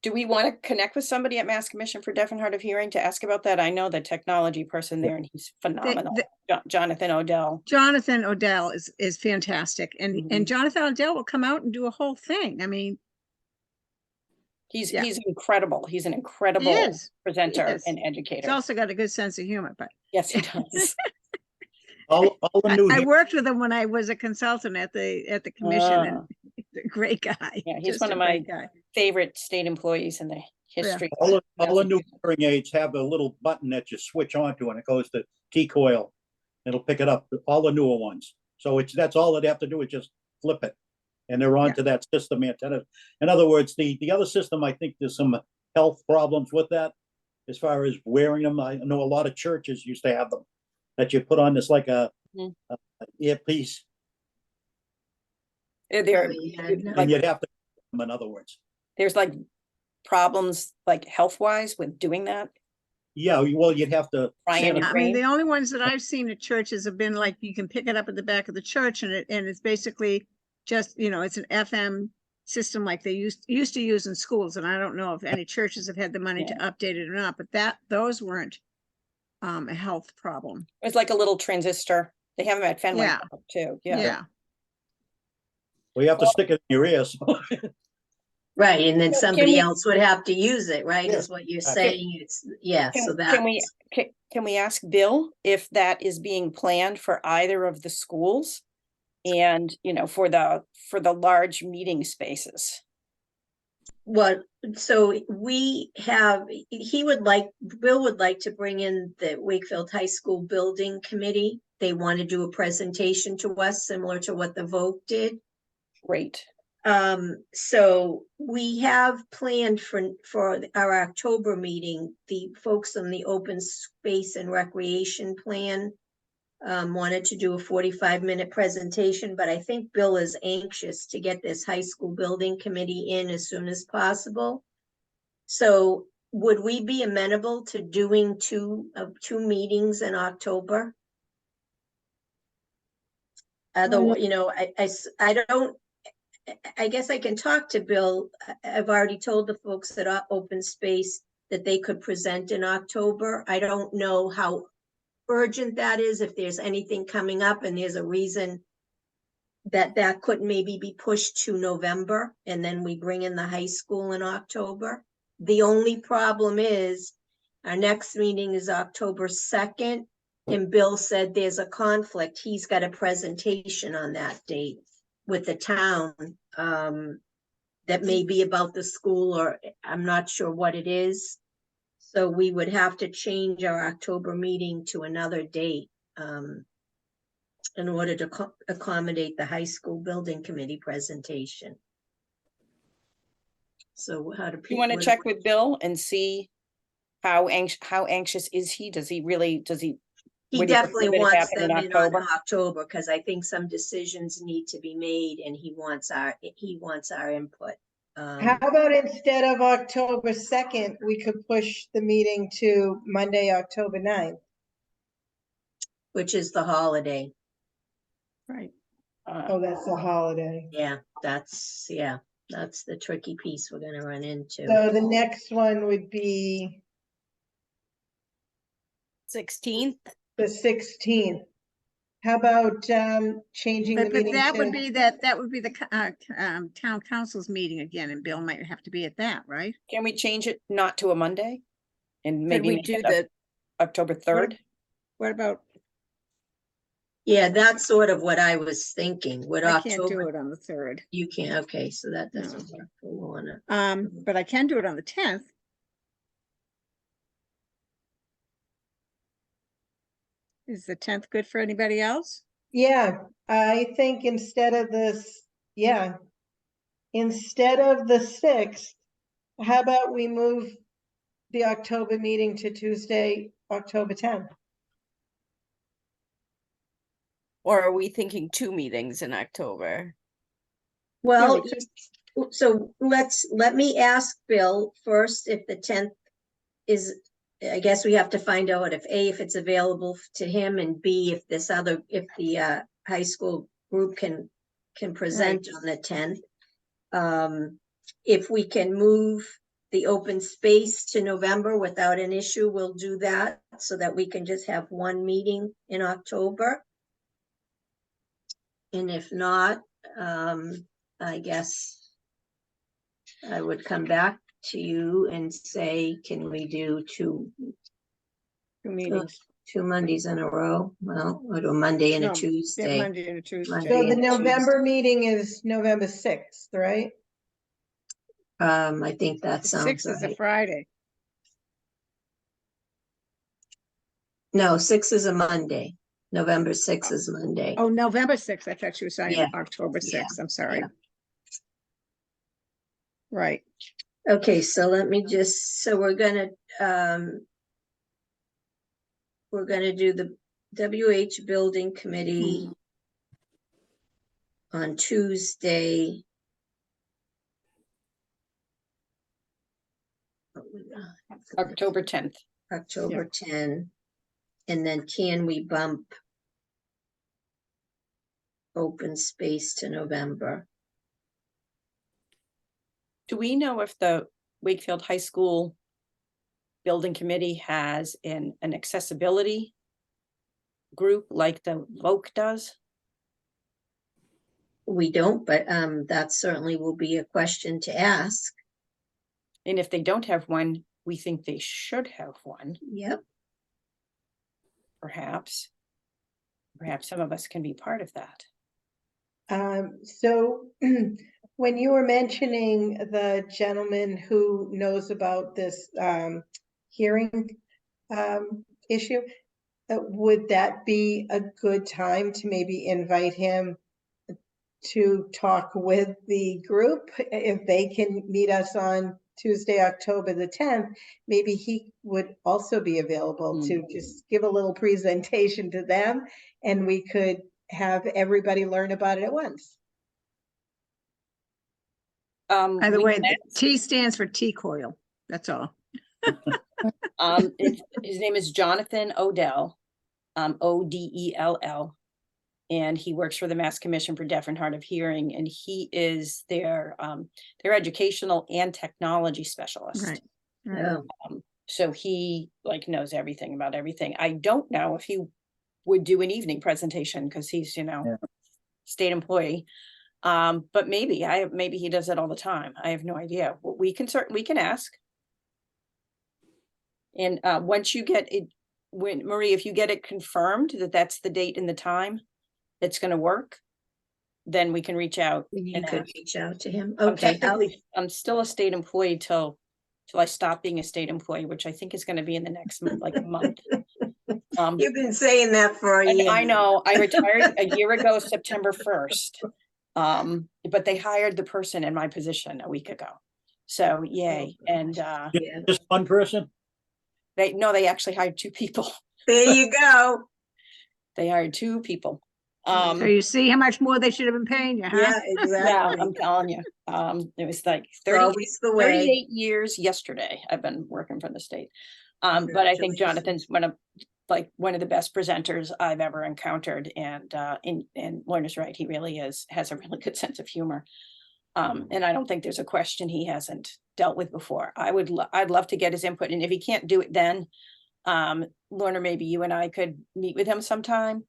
[SPEAKER 7] Do we want to connect with somebody at Mass Commission for Deaf and Hard of Hearing to ask about that? I know the technology person there and he's phenomenal. Jonathan Odell.
[SPEAKER 8] Jonathan Odell is fantastic. And
[SPEAKER 7] Mhm.
[SPEAKER 8] Jonathan Odell will come out and do a whole thing. I mean,
[SPEAKER 7] He's
[SPEAKER 8] Yeah.
[SPEAKER 7] he's incredible. He's an
[SPEAKER 8] he
[SPEAKER 7] incredible
[SPEAKER 8] is.
[SPEAKER 7] presenter
[SPEAKER 8] is.
[SPEAKER 7] and
[SPEAKER 8] He's
[SPEAKER 7] educator.
[SPEAKER 8] also got a good sense of humor, but
[SPEAKER 7] Yes, he does.
[SPEAKER 6] All the new.
[SPEAKER 8] I worked with him when I was a consultant at the commission, and
[SPEAKER 7] Ah.
[SPEAKER 8] he's a great guy.
[SPEAKER 7] Yeah, he's
[SPEAKER 8] just
[SPEAKER 7] one
[SPEAKER 8] a
[SPEAKER 7] of my
[SPEAKER 8] great guy.
[SPEAKER 7] favorite state employees in the history.
[SPEAKER 6] All the new hearing aids have a little button that you switch onto and it goes to T coil. It'll pick it up, all the newer ones. So that's all they have to do is just flip it. And they're onto that system antenna. In other words, the other system, I think there's some health problems with that as far as wearing them. I know a lot of churches used to have them that you put on this like a earpiece
[SPEAKER 7] There,
[SPEAKER 6] and you'd have to, in other words.
[SPEAKER 7] there's like problems like health wise with doing that.
[SPEAKER 6] Yeah, well, you'd have to.
[SPEAKER 7] Try and
[SPEAKER 8] I mean, the only ones that I've seen at churches have been like, you can pick it up at the back of the church and it's basically just, it's an FM system like they used to use in schools. And I don't know if any churches have had the money to update it or not, but those weren't a health problem.
[SPEAKER 7] It's like a little transistor. They have them at Fenway
[SPEAKER 8] Yeah.
[SPEAKER 7] Park too.
[SPEAKER 8] Yeah.
[SPEAKER 6] Well, you have to stick it in your ears.
[SPEAKER 1] Right, and then
[SPEAKER 7] Can
[SPEAKER 1] somebody
[SPEAKER 7] we-
[SPEAKER 1] else would have to use it, right,
[SPEAKER 6] Yeah.
[SPEAKER 1] is what you're
[SPEAKER 6] Can-
[SPEAKER 1] saying, so that.
[SPEAKER 7] Can we ask Bill if that is being planned for either of the schools? And, for the large meeting spaces?
[SPEAKER 1] Well, so Bill would like to bring in the Wakefield High School Building Committee. They want to do a presentation to us, similar to what the vote did.
[SPEAKER 7] Great.
[SPEAKER 1] So we have planned for our October meeting, the folks on the open space and recreation plan wanted to do a 45-minute presentation, but I think Bill is anxious to get this high school building committee in as soon as possible. So would we be amenable to doing two meetings in October? Although, I guess I can talk to Bill. I've already told the folks that are open space that they could present in October. I don't know how urgent that is, if there's anything coming up and there's a reason that could maybe be pushed to November and then we bring in the high school in October. The only problem is our next meeting is October 2nd and Bill said there's a conflict. He's got a presentation on that date with the town that may be about the school, or I'm not sure what it is. So we would have to change our October meeting to another date in order to accommodate the high school building committee presentation. So how do
[SPEAKER 7] You
[SPEAKER 1] people?
[SPEAKER 7] want to check with Bill and see how anxious is he? Does he
[SPEAKER 1] He
[SPEAKER 7] Would you
[SPEAKER 1] definitely
[SPEAKER 7] prefer that it
[SPEAKER 1] wants
[SPEAKER 7] happen in
[SPEAKER 1] them in
[SPEAKER 7] October?
[SPEAKER 1] on October, because I think some decisions need to be made and he wants our input.
[SPEAKER 2] How about instead of October 2nd, we could push the meeting to Monday, October 9th?
[SPEAKER 1] Which is the holiday.
[SPEAKER 8] Right.
[SPEAKER 2] Oh, that's a holiday.
[SPEAKER 1] Yeah, that's the tricky piece we're gonna run into.
[SPEAKER 2] So the next one would be
[SPEAKER 9] 16th.
[SPEAKER 2] the 16th. How about changing the
[SPEAKER 8] But
[SPEAKER 2] meeting
[SPEAKER 8] that would
[SPEAKER 2] to,
[SPEAKER 8] be that would be the town council's meeting again, and Bill might have to be at that, right?
[SPEAKER 7] Can we change it not to a Monday? And
[SPEAKER 9] Could
[SPEAKER 7] maybe
[SPEAKER 9] we
[SPEAKER 7] make
[SPEAKER 9] do
[SPEAKER 7] it
[SPEAKER 9] the,
[SPEAKER 7] October 3rd?
[SPEAKER 8] What about,
[SPEAKER 1] Yeah, that's sort of what I was thinking. Would
[SPEAKER 8] I can't do
[SPEAKER 1] October,
[SPEAKER 8] it on the 3rd.
[SPEAKER 1] you can't, okay, so that
[SPEAKER 8] No.
[SPEAKER 1] doesn't work for Lorna.
[SPEAKER 8] But I can do it on the 10th. Is the 10th good for anybody else?
[SPEAKER 2] yeah, I think instead of this, yeah, instead of the 6th, how about we move the October meeting to Tuesday, October 10th?
[SPEAKER 9] or are we thinking 2 meetings in October?
[SPEAKER 1] Well,
[SPEAKER 8] we
[SPEAKER 1] so let me ask Bill first if the 10th is, I guess we have to find out if it's available to him, and B, if the high school group can present on the 10th. If we can move the open space to November without an issue, we'll do that so that we can just have one meeting in October. And if not, I guess I would come back to you and say, can we do two
[SPEAKER 8] meetings.
[SPEAKER 1] two Mondays in a row? Well, or do a Monday and a
[SPEAKER 8] No, yeah,
[SPEAKER 1] Tuesday.
[SPEAKER 8] Monday and a Tuesday.
[SPEAKER 1] Monday
[SPEAKER 2] So the
[SPEAKER 1] and a
[SPEAKER 2] November meeting is November 6th, right?
[SPEAKER 1] I think that
[SPEAKER 8] The
[SPEAKER 1] sounds
[SPEAKER 8] 6th is a
[SPEAKER 1] right.
[SPEAKER 8] Friday.
[SPEAKER 1] No, 6 is a Monday. November 6 is Monday.
[SPEAKER 8] Oh, November 6th. I thought you were saying
[SPEAKER 1] Yeah,
[SPEAKER 8] October
[SPEAKER 1] yeah,
[SPEAKER 8] 6th. I'm sorry.
[SPEAKER 1] yeah.
[SPEAKER 8] Right.
[SPEAKER 1] Okay, so let me just, so we're gonna do the WH Building Committee on Tuesday.
[SPEAKER 7] October 10th.
[SPEAKER 1] October 10. And then can we bump open space to November?
[SPEAKER 7] Do we know if the Wakefield High School Building Committee has an accessibility group like the Voc does?
[SPEAKER 1] We don't, but that certainly will be a question to ask.
[SPEAKER 7] And if they don't have one, we think they should have one,
[SPEAKER 1] Yep.
[SPEAKER 7] perhaps. Perhaps some of us can be part of that.
[SPEAKER 2] So when you were mentioning the gentleman who knows about this hearing issue, would that be a good time to maybe invite him to talk with the group? If they can meet us on Tuesday, October the 10th, maybe he would also be available to just give a little presentation to them, and we could have everybody learn about it at once.
[SPEAKER 8] By the
[SPEAKER 7] We
[SPEAKER 8] way,
[SPEAKER 7] can
[SPEAKER 8] the
[SPEAKER 7] ask.
[SPEAKER 8] T stands for T-coil. That's all.
[SPEAKER 7] His name is Jonathan Odell, Odell, and he works for the Mass Commission for Deaf and Hard of Hearing, and he is their educational and technology specialist.
[SPEAKER 8] Right. Right.
[SPEAKER 1] Oh,
[SPEAKER 7] So he knows everything about everything. I don't know if he would do an evening presentation because he's, state employee. But maybe he does it all the time. I have no idea. We can ask. And once you get it, Marie, if you get it confirmed that that's the date and the time that's going to work, then we can reach out.
[SPEAKER 1] you
[SPEAKER 7] and
[SPEAKER 1] could
[SPEAKER 7] ask.
[SPEAKER 1] reach out to him.
[SPEAKER 7] I'm
[SPEAKER 1] Okay.
[SPEAKER 7] I'm still a state employee till I stop being a state employee, which I think is going to be in the next month.
[SPEAKER 1] You've been saying that for a year.
[SPEAKER 7] I know. I retired a year ago, September 1st. But they hired the person in my position a week ago. So yay. And
[SPEAKER 1] Yeah.
[SPEAKER 6] Just one person?
[SPEAKER 7] they actually hired 2 people.
[SPEAKER 1] There you go.
[SPEAKER 7] They hired 2 people.
[SPEAKER 8] So you see how much more they should have been paying you, huh?
[SPEAKER 1] Yeah,
[SPEAKER 7] Yeah,
[SPEAKER 1] exactly.
[SPEAKER 7] I'm telling you, it was like
[SPEAKER 1] It's
[SPEAKER 7] 30,
[SPEAKER 1] always the way.
[SPEAKER 7] 38 years yesterday I've been working for the state. But I think Jonathan's one of the best presenters I've ever encountered, and Lorna's right, he really has a really good sense of humor. And I don't think there's a question he hasn't dealt with before. I'd love to get his input, and if he can't do it then, Lorna, maybe you and I could meet with him sometime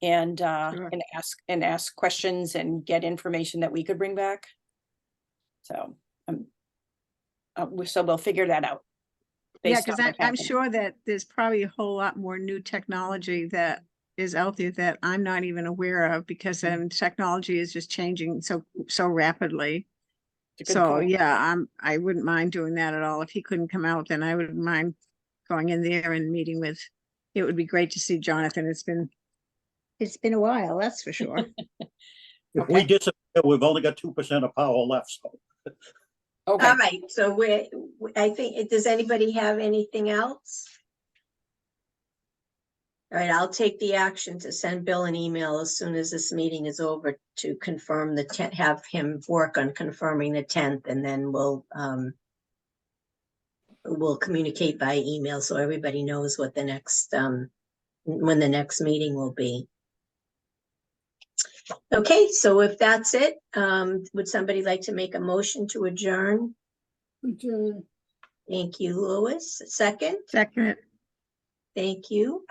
[SPEAKER 7] and
[SPEAKER 8] Sure.
[SPEAKER 7] ask questions and get information that we could bring back. So so we'll figure that out.
[SPEAKER 8] Yeah,
[SPEAKER 7] based
[SPEAKER 8] because
[SPEAKER 7] on what's
[SPEAKER 8] I'm
[SPEAKER 7] happening.
[SPEAKER 8] sure that there's probably a whole lot more new technology that is out there that I'm not even aware of, because technology is just changing so rapidly.
[SPEAKER 7] It's a good
[SPEAKER 8] So
[SPEAKER 7] point.
[SPEAKER 8] yeah, I wouldn't mind doing that at all. If he couldn't come out, then I wouldn't mind going in there and meeting with. It would be great to see Jonathan. It's been a while, that's for sure.
[SPEAKER 6] If we disappear, we've only got 2% of power left, so.
[SPEAKER 7] Okay,
[SPEAKER 1] All right, so I think, does anybody have anything else? All right, I'll take the action to send Bill an email as soon as this meeting is over to confirm have him work on confirming the 10th, and then we'll communicate by email so everybody knows what the next when the next meeting will be. Okay, so if that's it, would somebody like to make a motion to adjourn?
[SPEAKER 10] Adjourn.
[SPEAKER 1] Thank you, Louis. Second?
[SPEAKER 8] Second,
[SPEAKER 1] Thank you.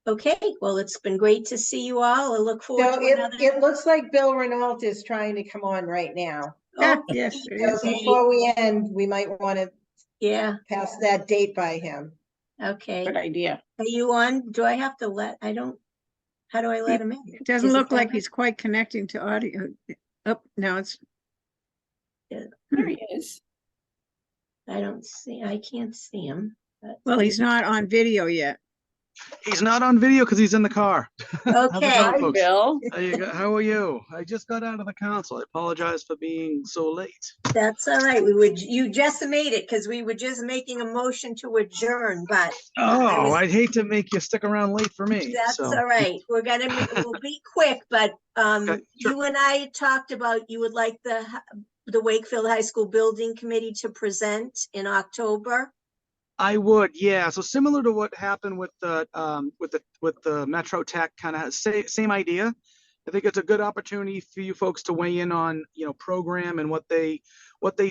[SPEAKER 1] Okay, well, it's been great to see you all. I look forward
[SPEAKER 2] So
[SPEAKER 1] to another.
[SPEAKER 2] it looks like Bill Renault is trying to come on right now.
[SPEAKER 1] Oh,
[SPEAKER 8] yes, it
[SPEAKER 2] So
[SPEAKER 8] is.
[SPEAKER 2] before we end, we might want to
[SPEAKER 1] yeah,
[SPEAKER 2] pass that date by him.
[SPEAKER 1] okay.
[SPEAKER 7] good idea.
[SPEAKER 1] Are you on? Do I have to how do I let him in?
[SPEAKER 8] It doesn't
[SPEAKER 1] Is it
[SPEAKER 8] look like
[SPEAKER 1] on?
[SPEAKER 8] he's quite connecting to audio. Oh, no, it's,
[SPEAKER 7] There he is.
[SPEAKER 1] I can't see him. but-
[SPEAKER 8] well, he's not on video yet.
[SPEAKER 11] He's not on video because he's in the car. How's it
[SPEAKER 1] Okay,
[SPEAKER 11] going,
[SPEAKER 7] Hi,
[SPEAKER 11] folks?
[SPEAKER 7] Bill.
[SPEAKER 11] How are you? I just got out of the council. I apologize for being so late.
[SPEAKER 1] that's all right. You just made it because we were just making a motion to adjourn, but
[SPEAKER 11] Oh, I'd hate to make you stick around late for me.
[SPEAKER 1] that's
[SPEAKER 11] So
[SPEAKER 1] all right. We'll be quick, but
[SPEAKER 11] Okay, sure.
[SPEAKER 1] you and I talked about you would like the Wakefield High School Building Committee to present in October.
[SPEAKER 11] I would, yeah. So similar to what happened with the Metro Tech, kind of same idea. I think it's a good opportunity for you folks to weigh in on, program and what they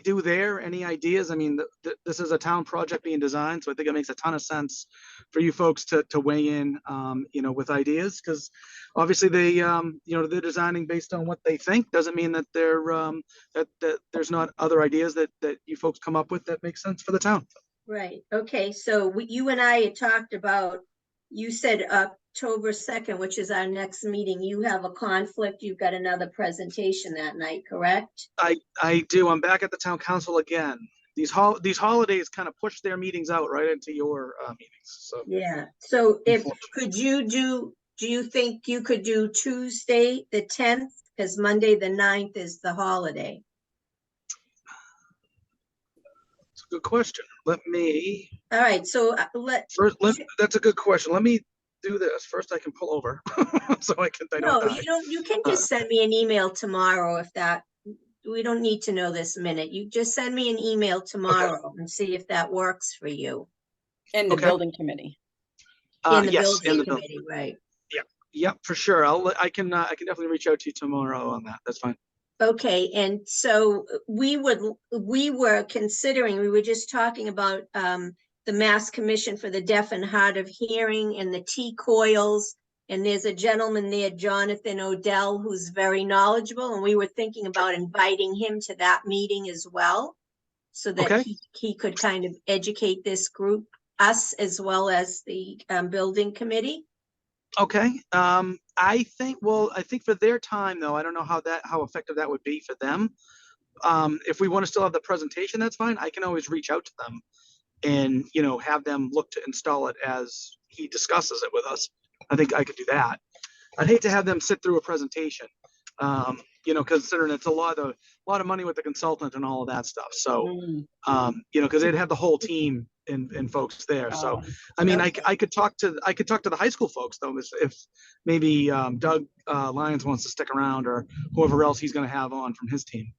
[SPEAKER 11] do there. Any ideas? I mean, this is a town project being designed, so I think it makes a ton of sense for you folks to weigh in, with ideas, because obviously they're designing based on what they think. Doesn't mean that they're that there's not other ideas that you folks come up with that make sense for the town.
[SPEAKER 1] Right, okay, so you and I had talked about, you said October 2nd, which is our next meeting. You have a conflict, you've got another presentation that night, correct?
[SPEAKER 11] I do. I'm back at the town council again. These holidays kind of push their meetings out right into your meetings. So
[SPEAKER 1] Yeah, so do you think you could do Tuesday, the 10th? Because Monday, the 9th is the holiday.
[SPEAKER 11] it's a good question. Let me
[SPEAKER 1] All right, so
[SPEAKER 11] first. That's a good question. Let me do this first. I can pull over so I
[SPEAKER 1] no,
[SPEAKER 11] don't die.
[SPEAKER 1] you can just send me an email tomorrow if that, we don't need to know this minute. You just send me an email tomorrow and see if that works for you.
[SPEAKER 7] And the
[SPEAKER 11] Okay.
[SPEAKER 7] building committee.
[SPEAKER 1] In the
[SPEAKER 11] Yes,
[SPEAKER 1] building committee, right?
[SPEAKER 11] Yeah, for sure. I can definitely reach out to you tomorrow on that. That's fine.
[SPEAKER 1] Okay, and so we were just talking about the Mass Commission for the Deaf and Hard of Hearing and the T-coils. And there's a gentleman there, Jonathan Odell, who's very knowledgeable, and we were thinking about inviting him to that meeting as well, so that
[SPEAKER 11] Okay.
[SPEAKER 1] he could kind of educate this group, us, as well as the building committee.
[SPEAKER 11] Okay. I think for their time though, I don't know how effective that would be for them. If we want to still have the presentation, that's fine. I can always reach out to them and, have them look to install it as he discusses it with us. I think I could do that. I'd hate to have them sit through a presentation, considering it's a lot of money with the consultant and all of that stuff. So,
[SPEAKER 7] Mm.
[SPEAKER 11] because they'd have the whole team and folks there. So,
[SPEAKER 7] Oh,
[SPEAKER 11] I mean,
[SPEAKER 1] okay.
[SPEAKER 11] I could talk to the high school folks though, if maybe Doug Lyons wants to stick around, or whoever else he's going to have on from his team.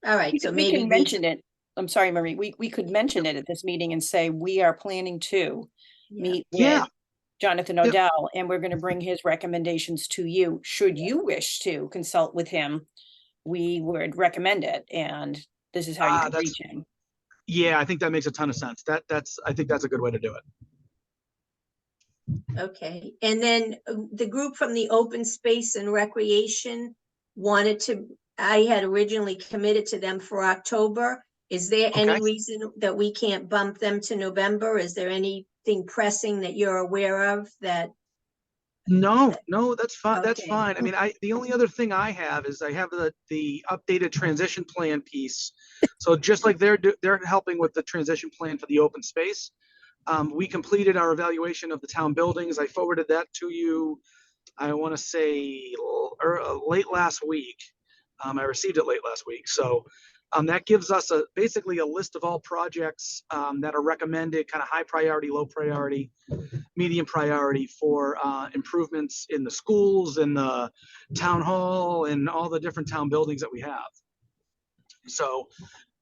[SPEAKER 1] All right, so
[SPEAKER 7] we
[SPEAKER 1] maybe
[SPEAKER 7] can mention it. I'm sorry, Marie, we could mention it at this meeting and say, we are planning to
[SPEAKER 1] Yeah.
[SPEAKER 7] meet
[SPEAKER 11] Yeah.
[SPEAKER 7] with Jonathan
[SPEAKER 11] Yep.
[SPEAKER 7] Odell, and we're going to bring his recommendations to you. Should you wish to consult with him, we would recommend it, and this is how you can reach him.
[SPEAKER 11] Yeah, I think that makes a ton of sense. I think that's a good way to do it.
[SPEAKER 1] Okay, and then the group from the open space and recreation wanted to, I had originally committed to them for October. Is there any
[SPEAKER 11] Okay.
[SPEAKER 1] reason that we can't bump them to November? Is there anything pressing that you're aware of that?
[SPEAKER 11] No, that's fine. That's
[SPEAKER 1] Okay.
[SPEAKER 11] fine. I mean, the only other thing I have is I have the updated transition plan piece. So just like they're helping with the transition plan for the open space, we completed our evaluation of the town buildings. I forwarded that to you, I want to say late last week. I received it late last week. So that gives us basically a list of all projects that are recommended, kind of high priority, low priority, medium priority for improvements in the schools and the town hall and all the different town buildings that we have. So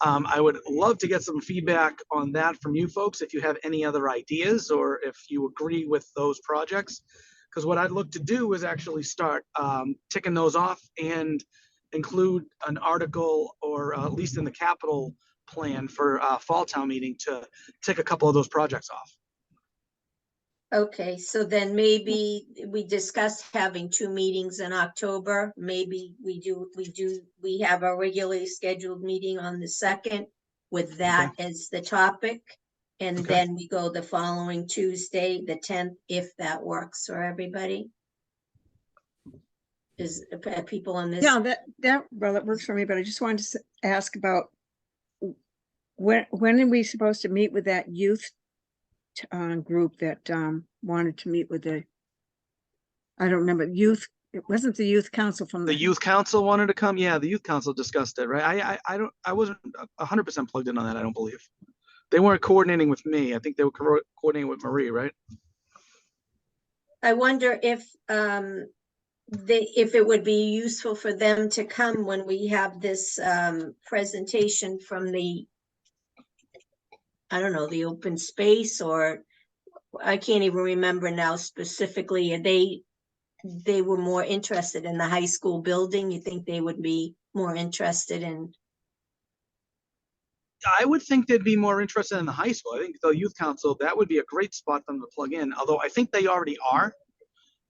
[SPEAKER 11] I would love to get some feedback on that from you folks if you have any other ideas or if you agree with those projects. Because what I'd look to do is actually start ticking those off and include an article, or at least in the capital plan for fall town meeting, to tick a couple of those projects off.
[SPEAKER 1] Okay, so then maybe we discussed having 2 meetings in October. Maybe we have our regularly scheduled meeting on the 2nd with that as the topic. And
[SPEAKER 11] Okay.
[SPEAKER 1] then we go the following Tuesday, the 10th, if that works for everybody. Is people on this?
[SPEAKER 8] Yeah, well, it works for me, but I just wanted to ask about when are we supposed to meet with that youth group that wanted to meet with I don't remember, it wasn't the youth council from
[SPEAKER 11] The youth council wanted to come. Yeah, the youth council discussed it, right? I wasn't 100% plugged in on that. I don't believe they weren't coordinating with me. I think they were coordinating with Marie, right?
[SPEAKER 1] I wonder if if it would be useful for them to come when we have this presentation from the, I don't know, the open space, or I can't even remember now specifically. They were more interested in the high school building. You think they would be more interested in?
[SPEAKER 11] I would think they'd be more interested in the high school. I think the youth council, that would be a great spot for them to plug in. Although I think they already are,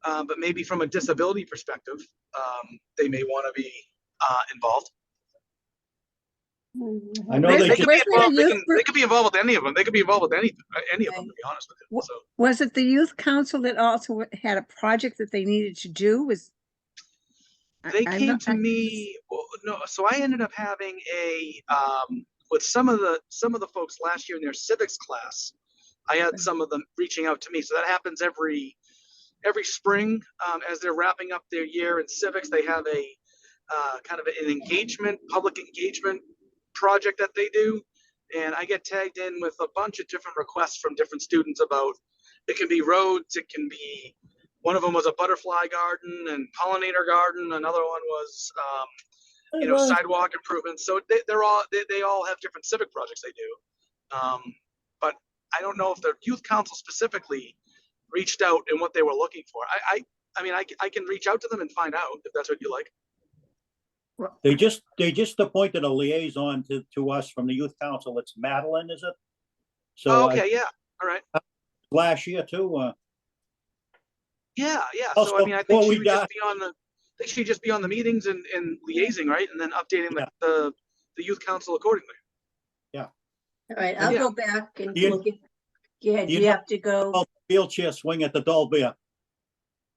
[SPEAKER 11] but maybe from a disability perspective, they may want to be involved.
[SPEAKER 6] I know
[SPEAKER 11] They could be involved.
[SPEAKER 8] Wasn't
[SPEAKER 11] They could be involved with any of them. They could be involved with any of them, to be honest with you. So
[SPEAKER 8] was it the youth council that also had a project that they needed to do?
[SPEAKER 11] they came to me. Well, no, so I ended up having a with some of the folks last year in their civics class. I had some of them reaching out to me. So that happens every spring as they're wrapping up their year in civics. They have a kind of an public engagement project that they do, and I get tagged in with a bunch of different requests from different students about, it can be roads, it can be, one of them was a butterfly garden and pollinator garden, another one was sidewalk improvements. So they all have different civic projects they do, but I don't know if the youth council specifically reached out and what they were looking for. I mean I can reach out to them and find out if that's what you like.
[SPEAKER 6] They just appointed a liaison to us from the youth council. It's Madeline, is it? So
[SPEAKER 11] okay, yeah, all right.
[SPEAKER 6] Last year too.
[SPEAKER 11] Yeah.
[SPEAKER 6] Also,
[SPEAKER 11] So I mean, I think
[SPEAKER 6] before
[SPEAKER 11] she'd just be on the meetings and liaising, right, and then updating the youth council accordingly.
[SPEAKER 1] All right, I'll
[SPEAKER 11] Yeah.
[SPEAKER 1] go back and
[SPEAKER 6] You-
[SPEAKER 1] look at. Yeah, do you have to go?
[SPEAKER 6] Wheelchair swing at the Dull Bear.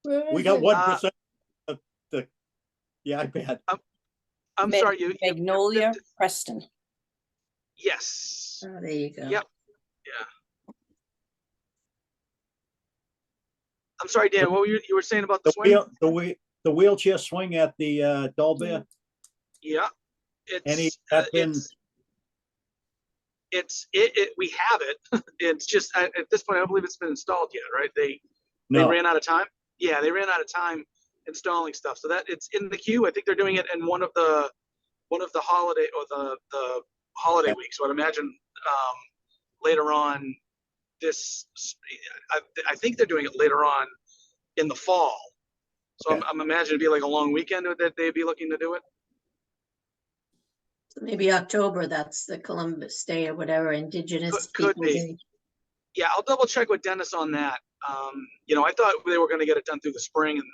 [SPEAKER 6] We got 1% of the iPad.
[SPEAKER 11] I'm sorry, you
[SPEAKER 7] Magnolia Preston.
[SPEAKER 11] Yes.
[SPEAKER 1] Oh, there you go.
[SPEAKER 11] Yep. Yeah. I'm sorry, Dan. What were you were saying about the swing?
[SPEAKER 6] The wheelchair swing at the Dull Bear.
[SPEAKER 11] Yeah.
[SPEAKER 6] Any
[SPEAKER 11] It's we have it. It's just, at this point, I don't believe it's been installed yet, right? They
[SPEAKER 6] No,
[SPEAKER 11] ran out of time. Yeah, they ran out of time installing stuff. So that it's in the queue. I think they're doing it in one of the holiday or the holiday weeks. So I'd imagine later on this, I think they're doing it later on in the fall. So
[SPEAKER 6] Okay.
[SPEAKER 11] I'm imagining it'd be like a long weekend that they'd be looking to do it.
[SPEAKER 1] Maybe October, that's the Columbus Day or whatever, Indigenous
[SPEAKER 11] Could
[SPEAKER 1] People
[SPEAKER 11] be.
[SPEAKER 1] Day.
[SPEAKER 11] Yeah, I'll double check with Dennis on that. You know, I thought they were going to get it done through the spring and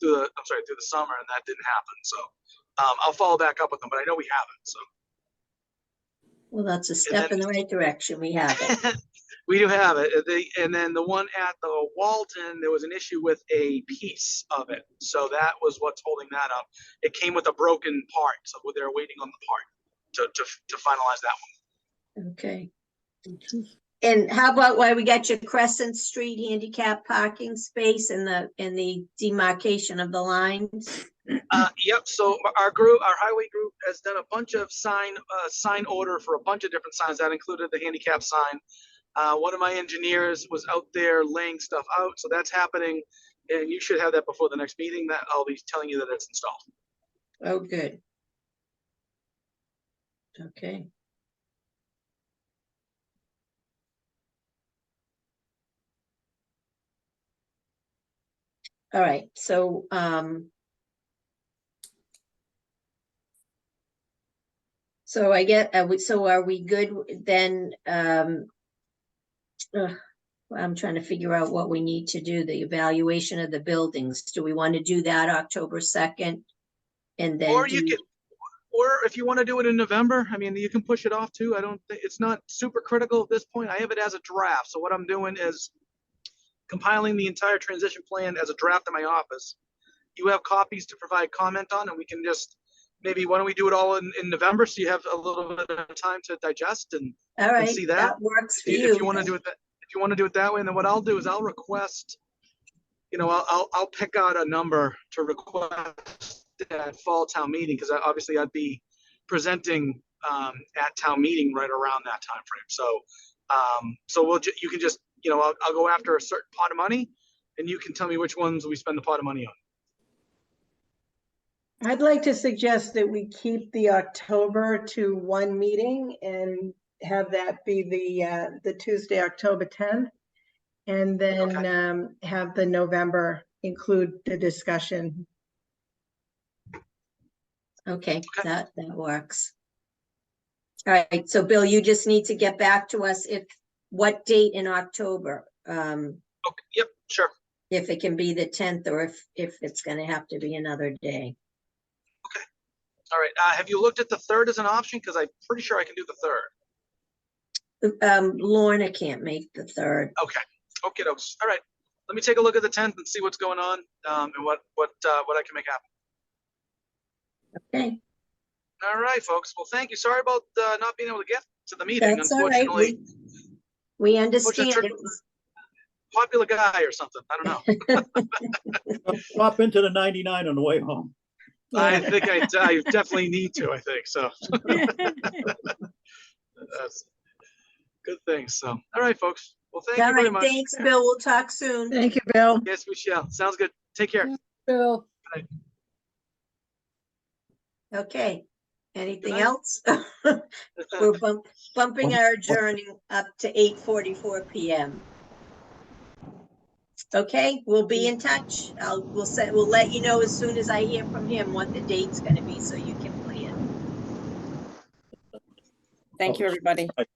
[SPEAKER 11] through the summer, and that didn't happen. So I'll follow back up with them, but I know we have it. So
[SPEAKER 1] Well, that's a step in the right direction. We have it.
[SPEAKER 11] we do have it. And then the one at the Walton, there was an issue with a piece of it. So that was what's holding that up. It came with a broken part, so they're waiting on the part to finalize that one.
[SPEAKER 1] Okay. And how about why we got your Crescent Street handicap parking space and the demarcation of the lines?
[SPEAKER 11] Yep. So our highway group has done a bunch of sign order for a bunch of different signs. That included the handicap sign. One of my engineers was out there laying stuff out. So that's happening. And you should have that before the next meeting, that I'll be telling you that it's installed.
[SPEAKER 1] Oh, good. Okay. All right, so I get, so are we good then? I'm trying to figure out what we need to do, the evaluation of the buildings. Do we want to do that October 2nd? And then
[SPEAKER 11] Or if you want to do it in November, I mean, you can push it off too. I don't think it's not super critical at this point. I have it as a draft. So what I'm doing is compiling the entire transition plan as a draft in my office. You have copies to provide comment on, and we can just maybe, why don't we do it all in November, so you have a little bit of time to digest and
[SPEAKER 1] all right,
[SPEAKER 11] see that
[SPEAKER 1] works for
[SPEAKER 11] if
[SPEAKER 1] you.
[SPEAKER 11] you want to do it if you want to do it that way. And then what I'll do is I'll request, you know, I'll pick out a number to request at fall town meeting, because obviously I'd be presenting at town meeting right around that time frame. So you can just, you know, I'll go after a certain pot of money, and you can tell me which ones we spend the pot of money on.
[SPEAKER 2] I'd like to suggest that we keep the October to one meeting and have that be the Tuesday, October 10th. And then have the November include the discussion.
[SPEAKER 1] Okay, that works. All right, so Bill, you just need to get back to us what date in October?
[SPEAKER 11] Okay, yep, sure.
[SPEAKER 1] If it can be the 10th, or if it's gonna have to be another day.
[SPEAKER 11] Okay. All right. Have you looked at the 3rd as an option? Because I'm pretty sure I can do the 3rd.
[SPEAKER 1] Lorna can't make the 3rd.
[SPEAKER 11] Okay. Okay, dokes. All right. Let me take a look at the 10th and see what's going on, and what I can make happen.
[SPEAKER 1] Okay.
[SPEAKER 11] All right, folks. Well, thank you. Sorry about not being able to get to the meeting.
[SPEAKER 1] That's all right.
[SPEAKER 11] Unfortunately,
[SPEAKER 1] We understand.
[SPEAKER 11] popular guy or something. I don't know.
[SPEAKER 6] Pop into the 99 on the way home.
[SPEAKER 11] I think I definitely need to. I think so. That's good thing. So, all right, folks. Well, thank you very much.
[SPEAKER 1] Thanks, Bill. We'll talk soon.
[SPEAKER 8] Thank you, Bill.
[SPEAKER 11] Yes, we shall. Sounds good. Take care.
[SPEAKER 10] Bill.
[SPEAKER 1] Okay. Anything
[SPEAKER 11] Good night.
[SPEAKER 1] else? We're bumping our adjourning up to 8:44 p.m. Okay, we'll be in touch. We'll let you know as soon as I hear from him what the date's gonna be, so you can plan.
[SPEAKER 7] Thank you, everybody.